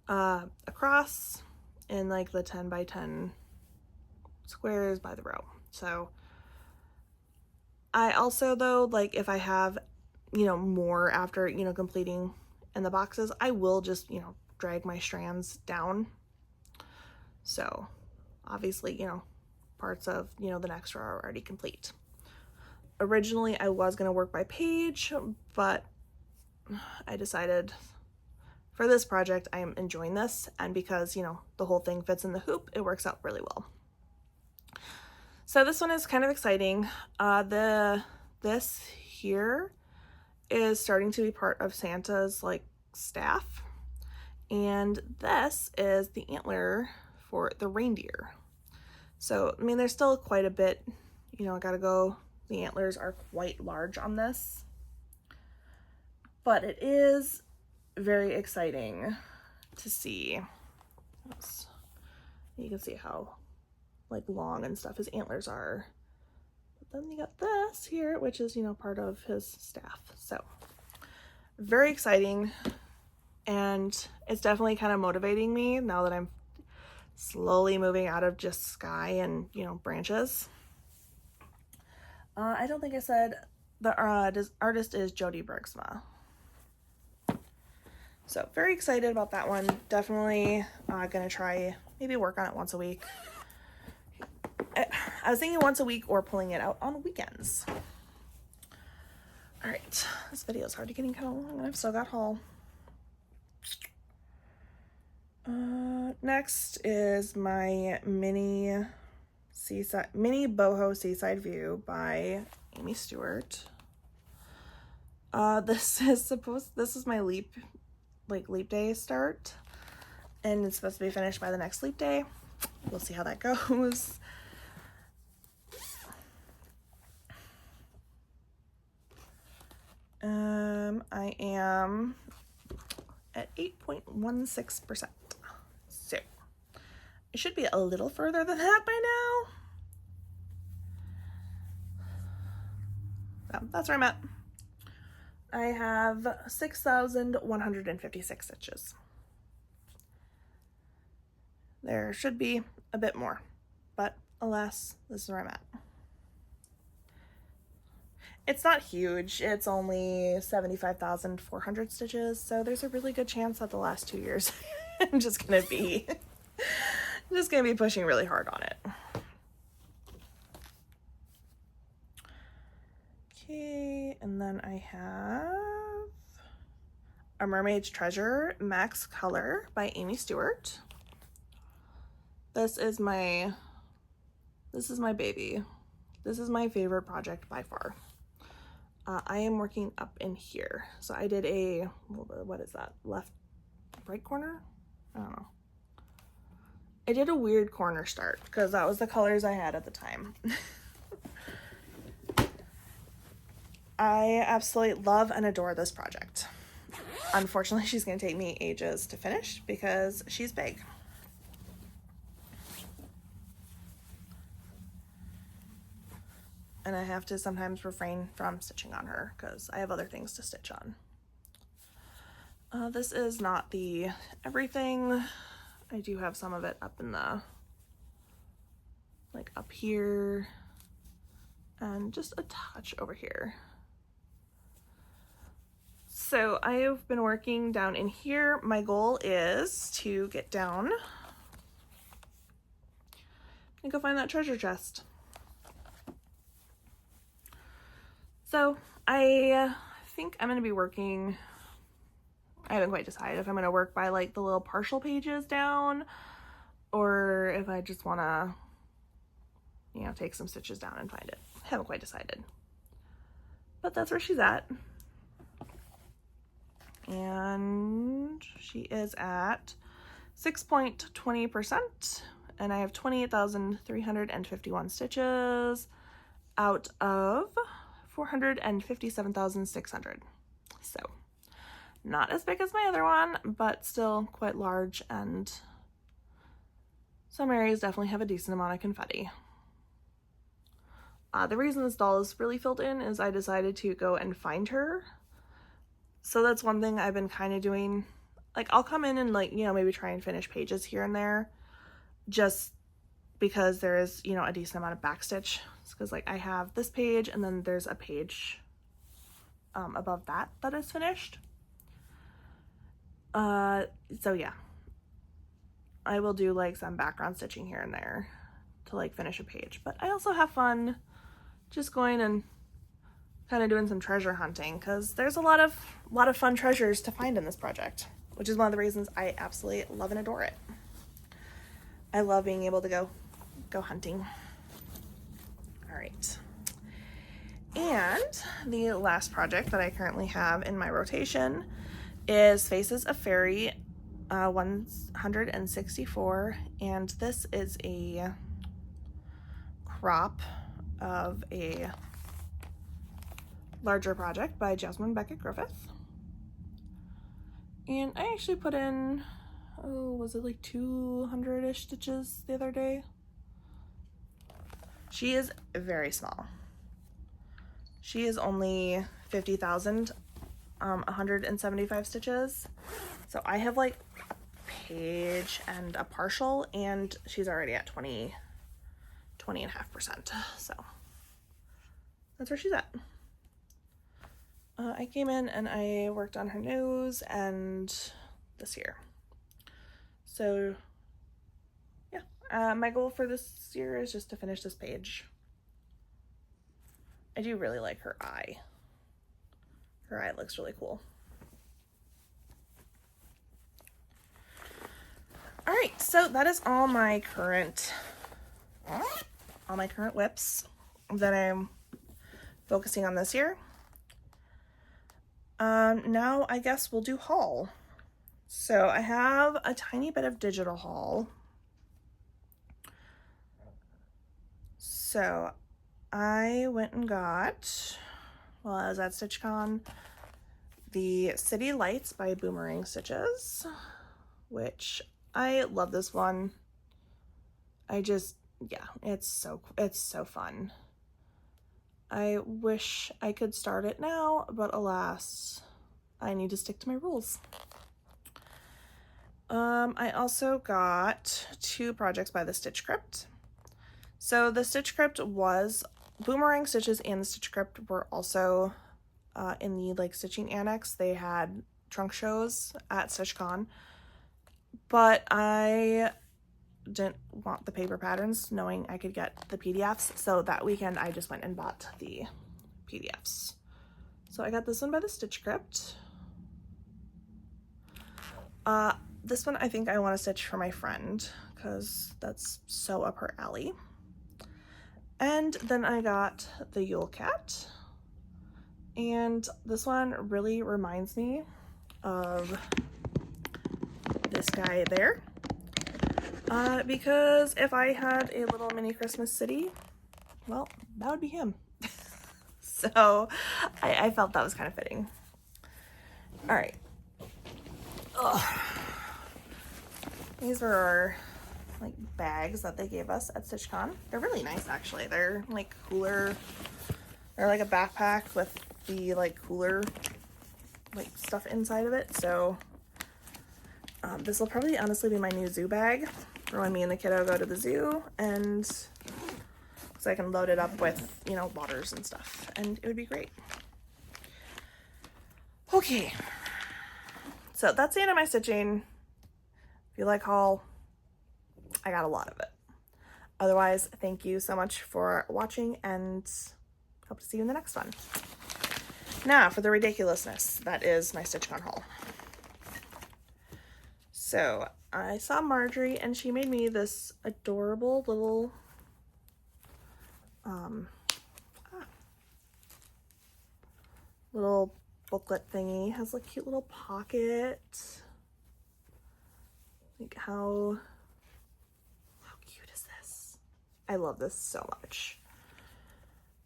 across in like the 10 by 10 squares by the row. So I also, though, like if I have, you know, more after, you know, completing in the boxes, I will just, you know, drag my strands down. So obviously, you know, parts of, you know, the next row are already complete. Originally I was going to work by page, but I decided for this project I am enjoying this, and because, you know, the whole thing fits in the hoop, it works out really well. So this one is kind of exciting. This here is starting to be part of Santa's like staff, and this is the antler for the reindeer. So I mean, there's still quite a bit, you know, I gotta go. The antlers are quite large on this, but it is very exciting to see. You can see how like long and stuff his antlers are. But then you got this here, which is, you know, part of his staff. So very exciting, and it's definitely kind of motivating me now that I'm slowly moving out of just sky and, you know, branches. I don't think I said the artist is Jody Bergsma. So very excited about that one. Definitely gonna try maybe work on it once a week. I was thinking once a week or pulling it out on weekends. All right, this video is already getting kind of long, and I've still got haul. Next is my mini boho seaside view by Amy Stewart. This is my leap day start, and it's supposed to be finished by the next leap day. We'll see how that goes. I am at 8.16%. So it should be a little further than that by now. So that's where I'm at. I have 6,156 stitches. There should be a bit more, but alas, this is where I'm at. It's not huge. It's only 75,400 stitches, so there's a really good chance that the last 2 years I'm just gonna be pushing really hard on it. Okay, and then I have A Mermaid's Treasure Max Color by Amy Stewart. This is my baby. This is my favorite project by far. I am working up in here. So I did a, what is that? Left, right corner? I don't know. I did a weird corner start because that was the colors I had at the time. I absolutely love and adore this project. Unfortunately, she's going to take me ages to finish because she's big. And I have to sometimes refrain from stitching on her because I have other things to stitch on. This is not the everything. I do have some of it up in the, like up here and just a touch over here. So I've been working down in here. My goal is to get down and go find that treasure chest. So I think I'm gonna be working, I haven't quite decided if I'm gonna work by like the little partial pages down or if I just wanna, you know, take some stitches down and find it. I haven't quite decided. But that's where she's at. And she is at 6.20%, and I have 28,351 stitches out of 457,600. So not as big as my other one, but still quite large, and some areas definitely have a decent amount of confetti. The reason this doll is really filled in is I decided to go and find her. So that's one thing I've been kind of doing. Like, I'll come in and, like, you know, maybe try and finish pages here and there just because there is, you know, a decent amount of backstitch. It's because, like, I have this page and then there's a page above that is finished. So yeah, I will do, like, some background stitching here and there to, like, finish a page. But I also have fun just going and kind of doing some treasure hunting because there's a lot of fun treasures to find in this project, which is one of the reasons I absolutely love and adore it. I love being able to go hunting. All right. And the last project that I currently have in my rotation is Faces of Fairy 164, and this is a crop of a larger project by Jasmine Beckett Griffith. And I actually put in, oh, was it like 200-ish stitches the other day? She is very small. She is only 50,175 stitches. So I have like a page and a partial, and she's already at 20.5%. So that's where she's at. I came in and I worked on her nose and this here. So yeah, my goal for this year is just to finish this page. I do really like her eye. Her eye looks really cool. All right, so that is all my current whips that I'm focusing on this year. Now I guess we'll do haul. So I have a tiny bit of digital haul. So I went and got, while I was at StitchCon, the City Lights by Boomerang Stitches, which I love this one. Yeah, it's so fun. I wish I could start it now, but alas, I need to stick to my rules. I also got 2 projects by the Stitch Crypt. So the Stitch Crypt was, Boomerang Stitches and the Stitch Crypt were also in the like stitching annex. They had trunk shows at StitchCon, but I didn't want the paper patterns knowing I could get the PDFs, so that weekend I just went and bought the PDFs. So I got this one by the Stitch Crypt. This one I think I want to stitch for my friend because that's so up her alley. And then I got the Yule Cat. And this one really reminds me of this guy there. Because if I had a little mini Christmas city, well, that would be him. So I felt that was kind of fitting. All right. Ugh. These were our like bags that they gave us at StitchCon. They're really nice, actually. They're like cooler. They're like a backpack with the like cooler like stuff inside of it. So this will probably honestly be my new zoo bag for when me and the kiddo go to the zoo, and so I can load it up with, you know, waters and stuff, and it would be great. Okay, so that's the end of my stitching. If you like haul, I got a lot of it. Otherwise, thank you so much for watching, and hope to see you in the next one. Now for the ridiculousness that is my StitchCon haul. So I saw Marjorie and she made me this adorable little little booklet thingy. It has a cute little pocket. Like how cute is this? I love this so much.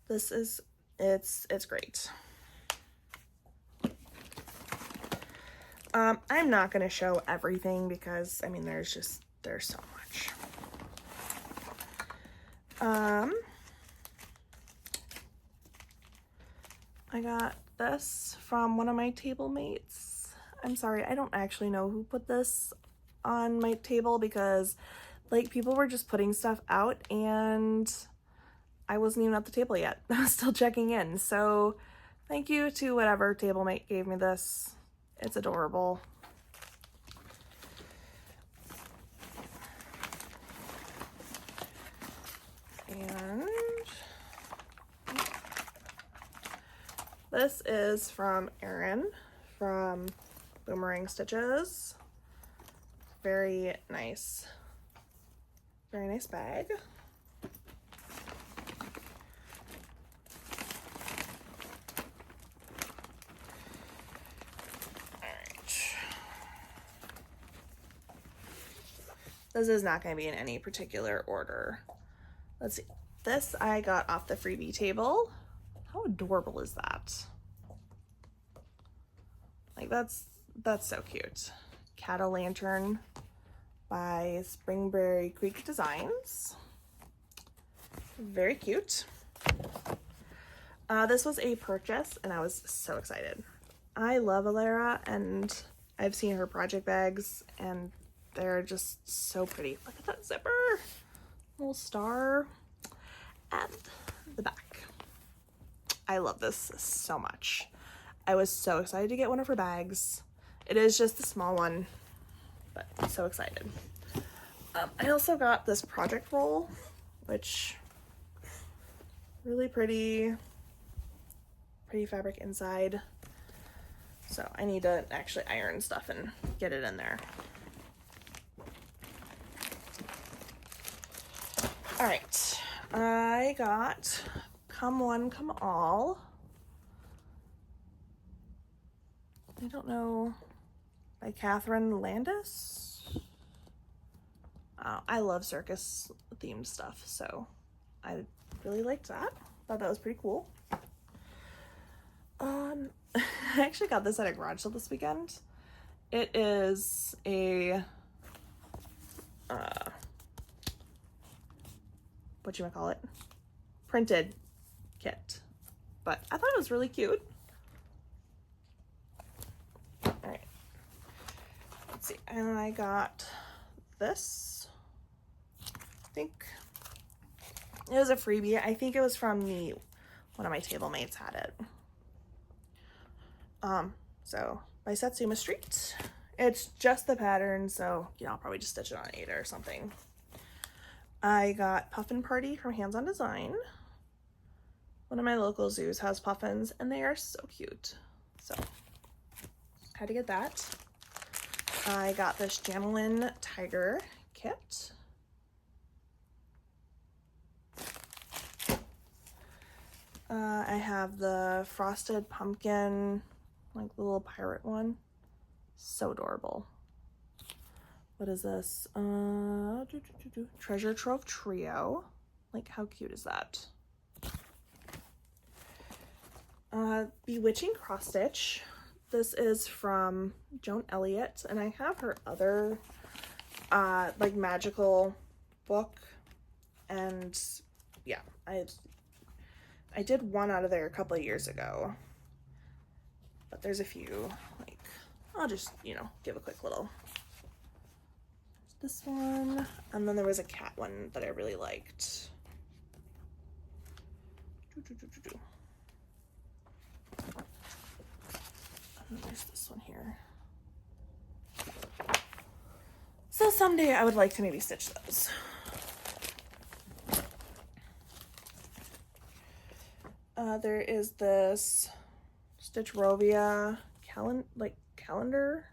This is it's great. I'm not going to show everything because, I mean, there's so much. I got this from one of my table mates. I'm sorry, I don't actually know who put this on my table because, like, people were just putting stuff out and I wasn't even at the table yet. I was still checking in. So thank you to whatever table mate gave me this. It's adorable. And this is from Erin from Boomerang Stitches. Very nice bag. This is not going to be in any particular order. Let's see. This I got off the freebie table. How adorable is that? Like that's so cute. Cat-o'-lantern by Springberry Creek Designs. Very cute. This was a purchase and I was so excited. I love Alara and I've seen her project bags and they're just so pretty. Look at that zipper, little star, and the back. I love this so much. I was so excited to get one of her bags. It is just a small one, but I'm so excited. I also got this project roll, which really pretty fabric inside. So I need to actually iron stuff and get it in there. All right, I got Come One, Come All. I don't know, by Catherine Landis. I love circus themed stuff, so I really liked that. Thought that was pretty cool. I actually got this at a garage sale this weekend. It is a whatchamacallit, printed kit, but I thought it was really cute. All right, let's see, and I got this. I think it was a freebie. I think it was from one of my table mates had it. So by Satsuma Street. It's just the pattern, so you know, I'll probably just stitch it on Ada or something. I got Puffin Party from Hands On Design. One of my local zoos has puffins and they are so cute. So had to get that. I got this Jamelin Tiger kit. I have the frosted pumpkin, like the little pirate one. So adorable. What is this? Treasure Trove Trio. Like, how cute is that? Bewitching Cross Stitch. This is from Joan Elliott, and I have her other like magical book, and yeah, I did one out of there a couple of years ago, but there's a few. Like, I'll just, you know, give a quick little. This one, and then there was a cat one that I really liked. And there's this one here. So someday I would like to maybe stitch those. There is this Stitch Rovia calendar.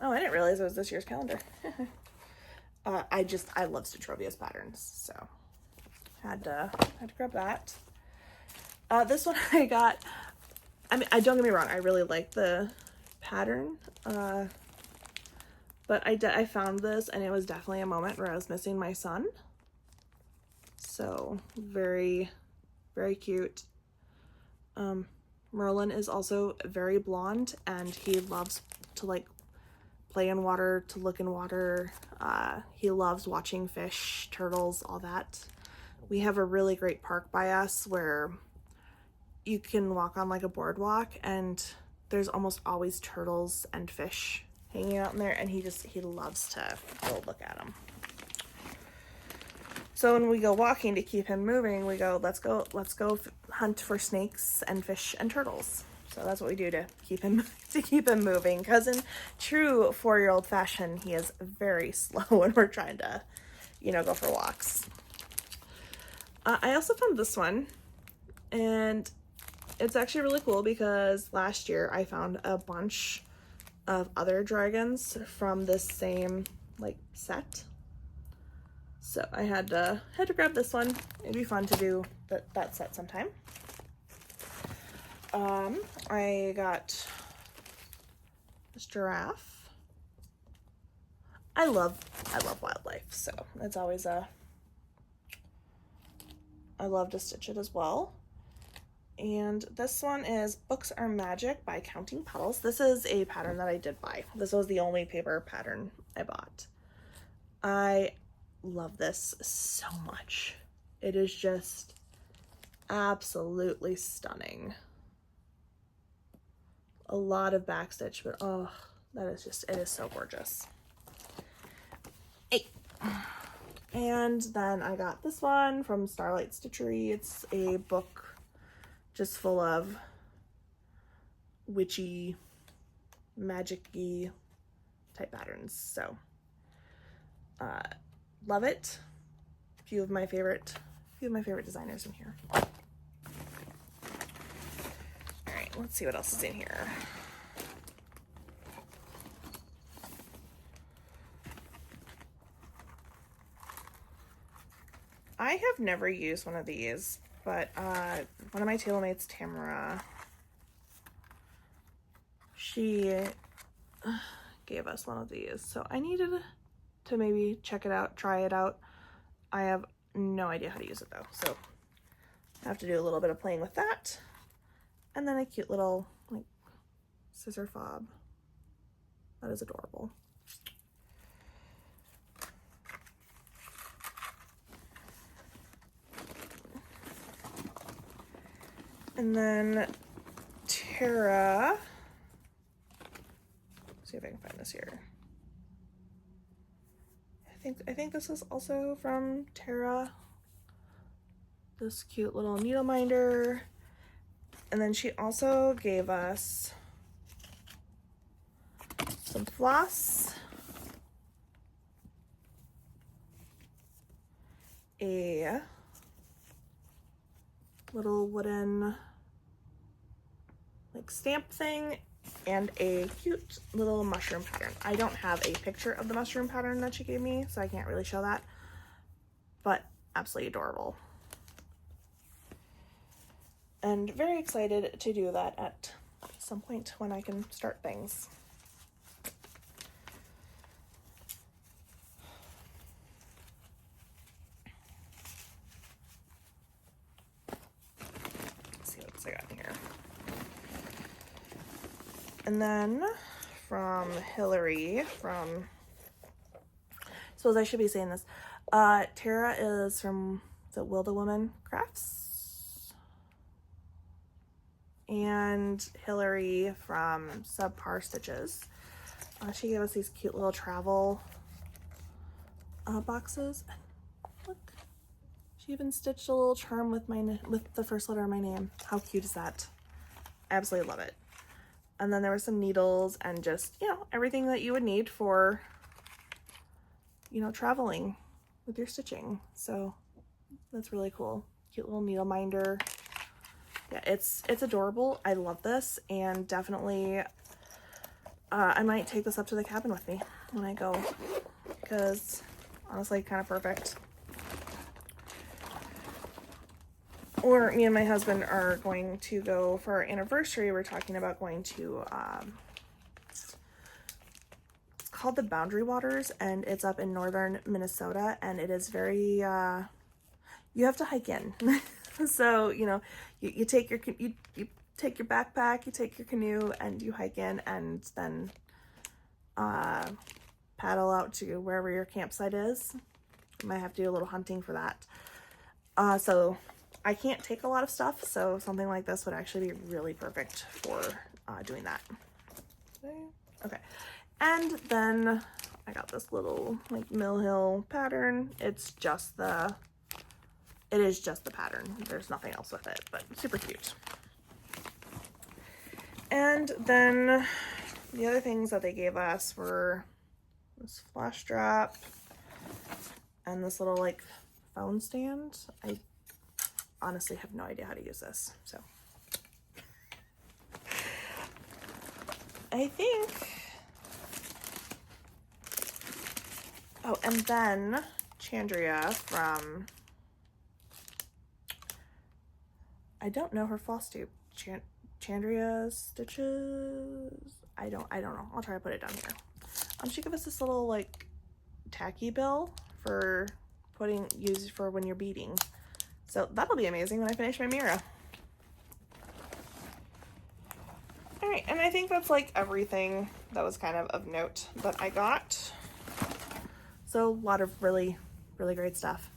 Oh, I didn't realize it was this year's calendar. I love Stitch Rovia's patterns, so had to grab that. This one I got. I mean, don't get me wrong, I really like the pattern, but I found this and it was definitely a moment where I was missing my son. So very, very cute. Merlin is also very blonde, and he loves to like play in water, to look in water. He loves watching fish, turtles, all that. We have a really great park by us where you can walk on like a boardwalk, and there's almost always turtles and fish hanging out in there, and he loves to go look at them. So when we go walking to keep him moving, we go, let's go hunt for snakes and fish and turtles. So that's what we do to keep him moving, because in true 4-year-old fashion, he is very slow when we're trying to, you know, go for walks. I also found this one, and it's actually really cool because last year I found a bunch of other dragons from this same like set. So I had to grab this one. It'd be fun to do that set sometime. I got this giraffe. I love wildlife, so it's always I love to stitch it as well. And this one is Books Are Magic by Counting Petals. This is a pattern that I did buy. This was the only paper pattern I bought. I love this so much. It is just absolutely stunning. A lot of backstitch, but oh, it is so gorgeous. Hey. And then I got this one from Starlight Stitchery. It's a book just full of witchy, magic-y type patterns. So love it. A few of my favorite designers in here. All right, let's see what else is in here. I have never used one of these, but one of my tailormates, Tamara, she gave us one of these, so I needed to maybe check it out, try it out. I have no idea how to use it though, so I have to do a little bit of playing with that. And then a cute little like scissor fob. That is adorable. And then Tara, let's see if I can find this here. I think this is also from Tara. This cute little needle minder. And then she also gave us some floss, a little wooden like stamp thing, and a cute little mushroom pattern. I don't have a picture of the mushroom pattern that she gave me, so I can't really show that, but absolutely adorable. And very excited to do that at some point when I can start things. Let's see what else I got in here. And then from Hillary, suppose I should be saying this. Tara is from the Wilda Woman Crafts. And Hillary from Subpar Stitches. She gave us these cute little travel boxes. Look, she even stitched a little charm with the first letter of my name. How cute is that? I absolutely love it. And then there were some needles and just, you know, everything that you would need for, you know, traveling with your stitching. So that's really cool. Cute little needle minder. Yeah, it's adorable. I love this, and definitely I might take this up to the cabin with me when I go, because honestly, kind of perfect. Or me and my husband are going to go for our anniversary. We're talking about going to, it's called the Boundary Waters, and it's up in northern Minnesota, and it is very, you have to hike in. So, you know, you take your, you take your backpack, you take your canoe, and you hike in, and then paddle out to wherever your campsite is. You might have to do a little hunting for that. So I can't take a lot of stuff, so something like this would actually be really perfect for doing that. Okay, and then I got this little like Mill Hill pattern. It is just the pattern. There's nothing else with it, but super cute. And then the other things that they gave us were this flash drop and this little like phone stand. I honestly have no idea how to use this, so I think, oh, and then Chandria from, I don't know her Flosstube, Chandria Stitches, I don't know, I'll try to put it down here. She gave us this little like tacky bill for use for when you're beading. So that'll be amazing when I finish my Mira. All right, and I think that's like everything that was kind of note that I got. So a lot of really, really great stuff.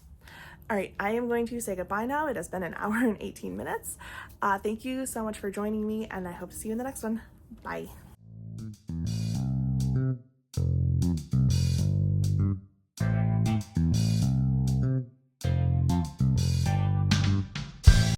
All right, I am going to say goodbye now. It has been an hour and 18 minutes. Thank you so much for joining me, and I hope to see you in the next one. Bye.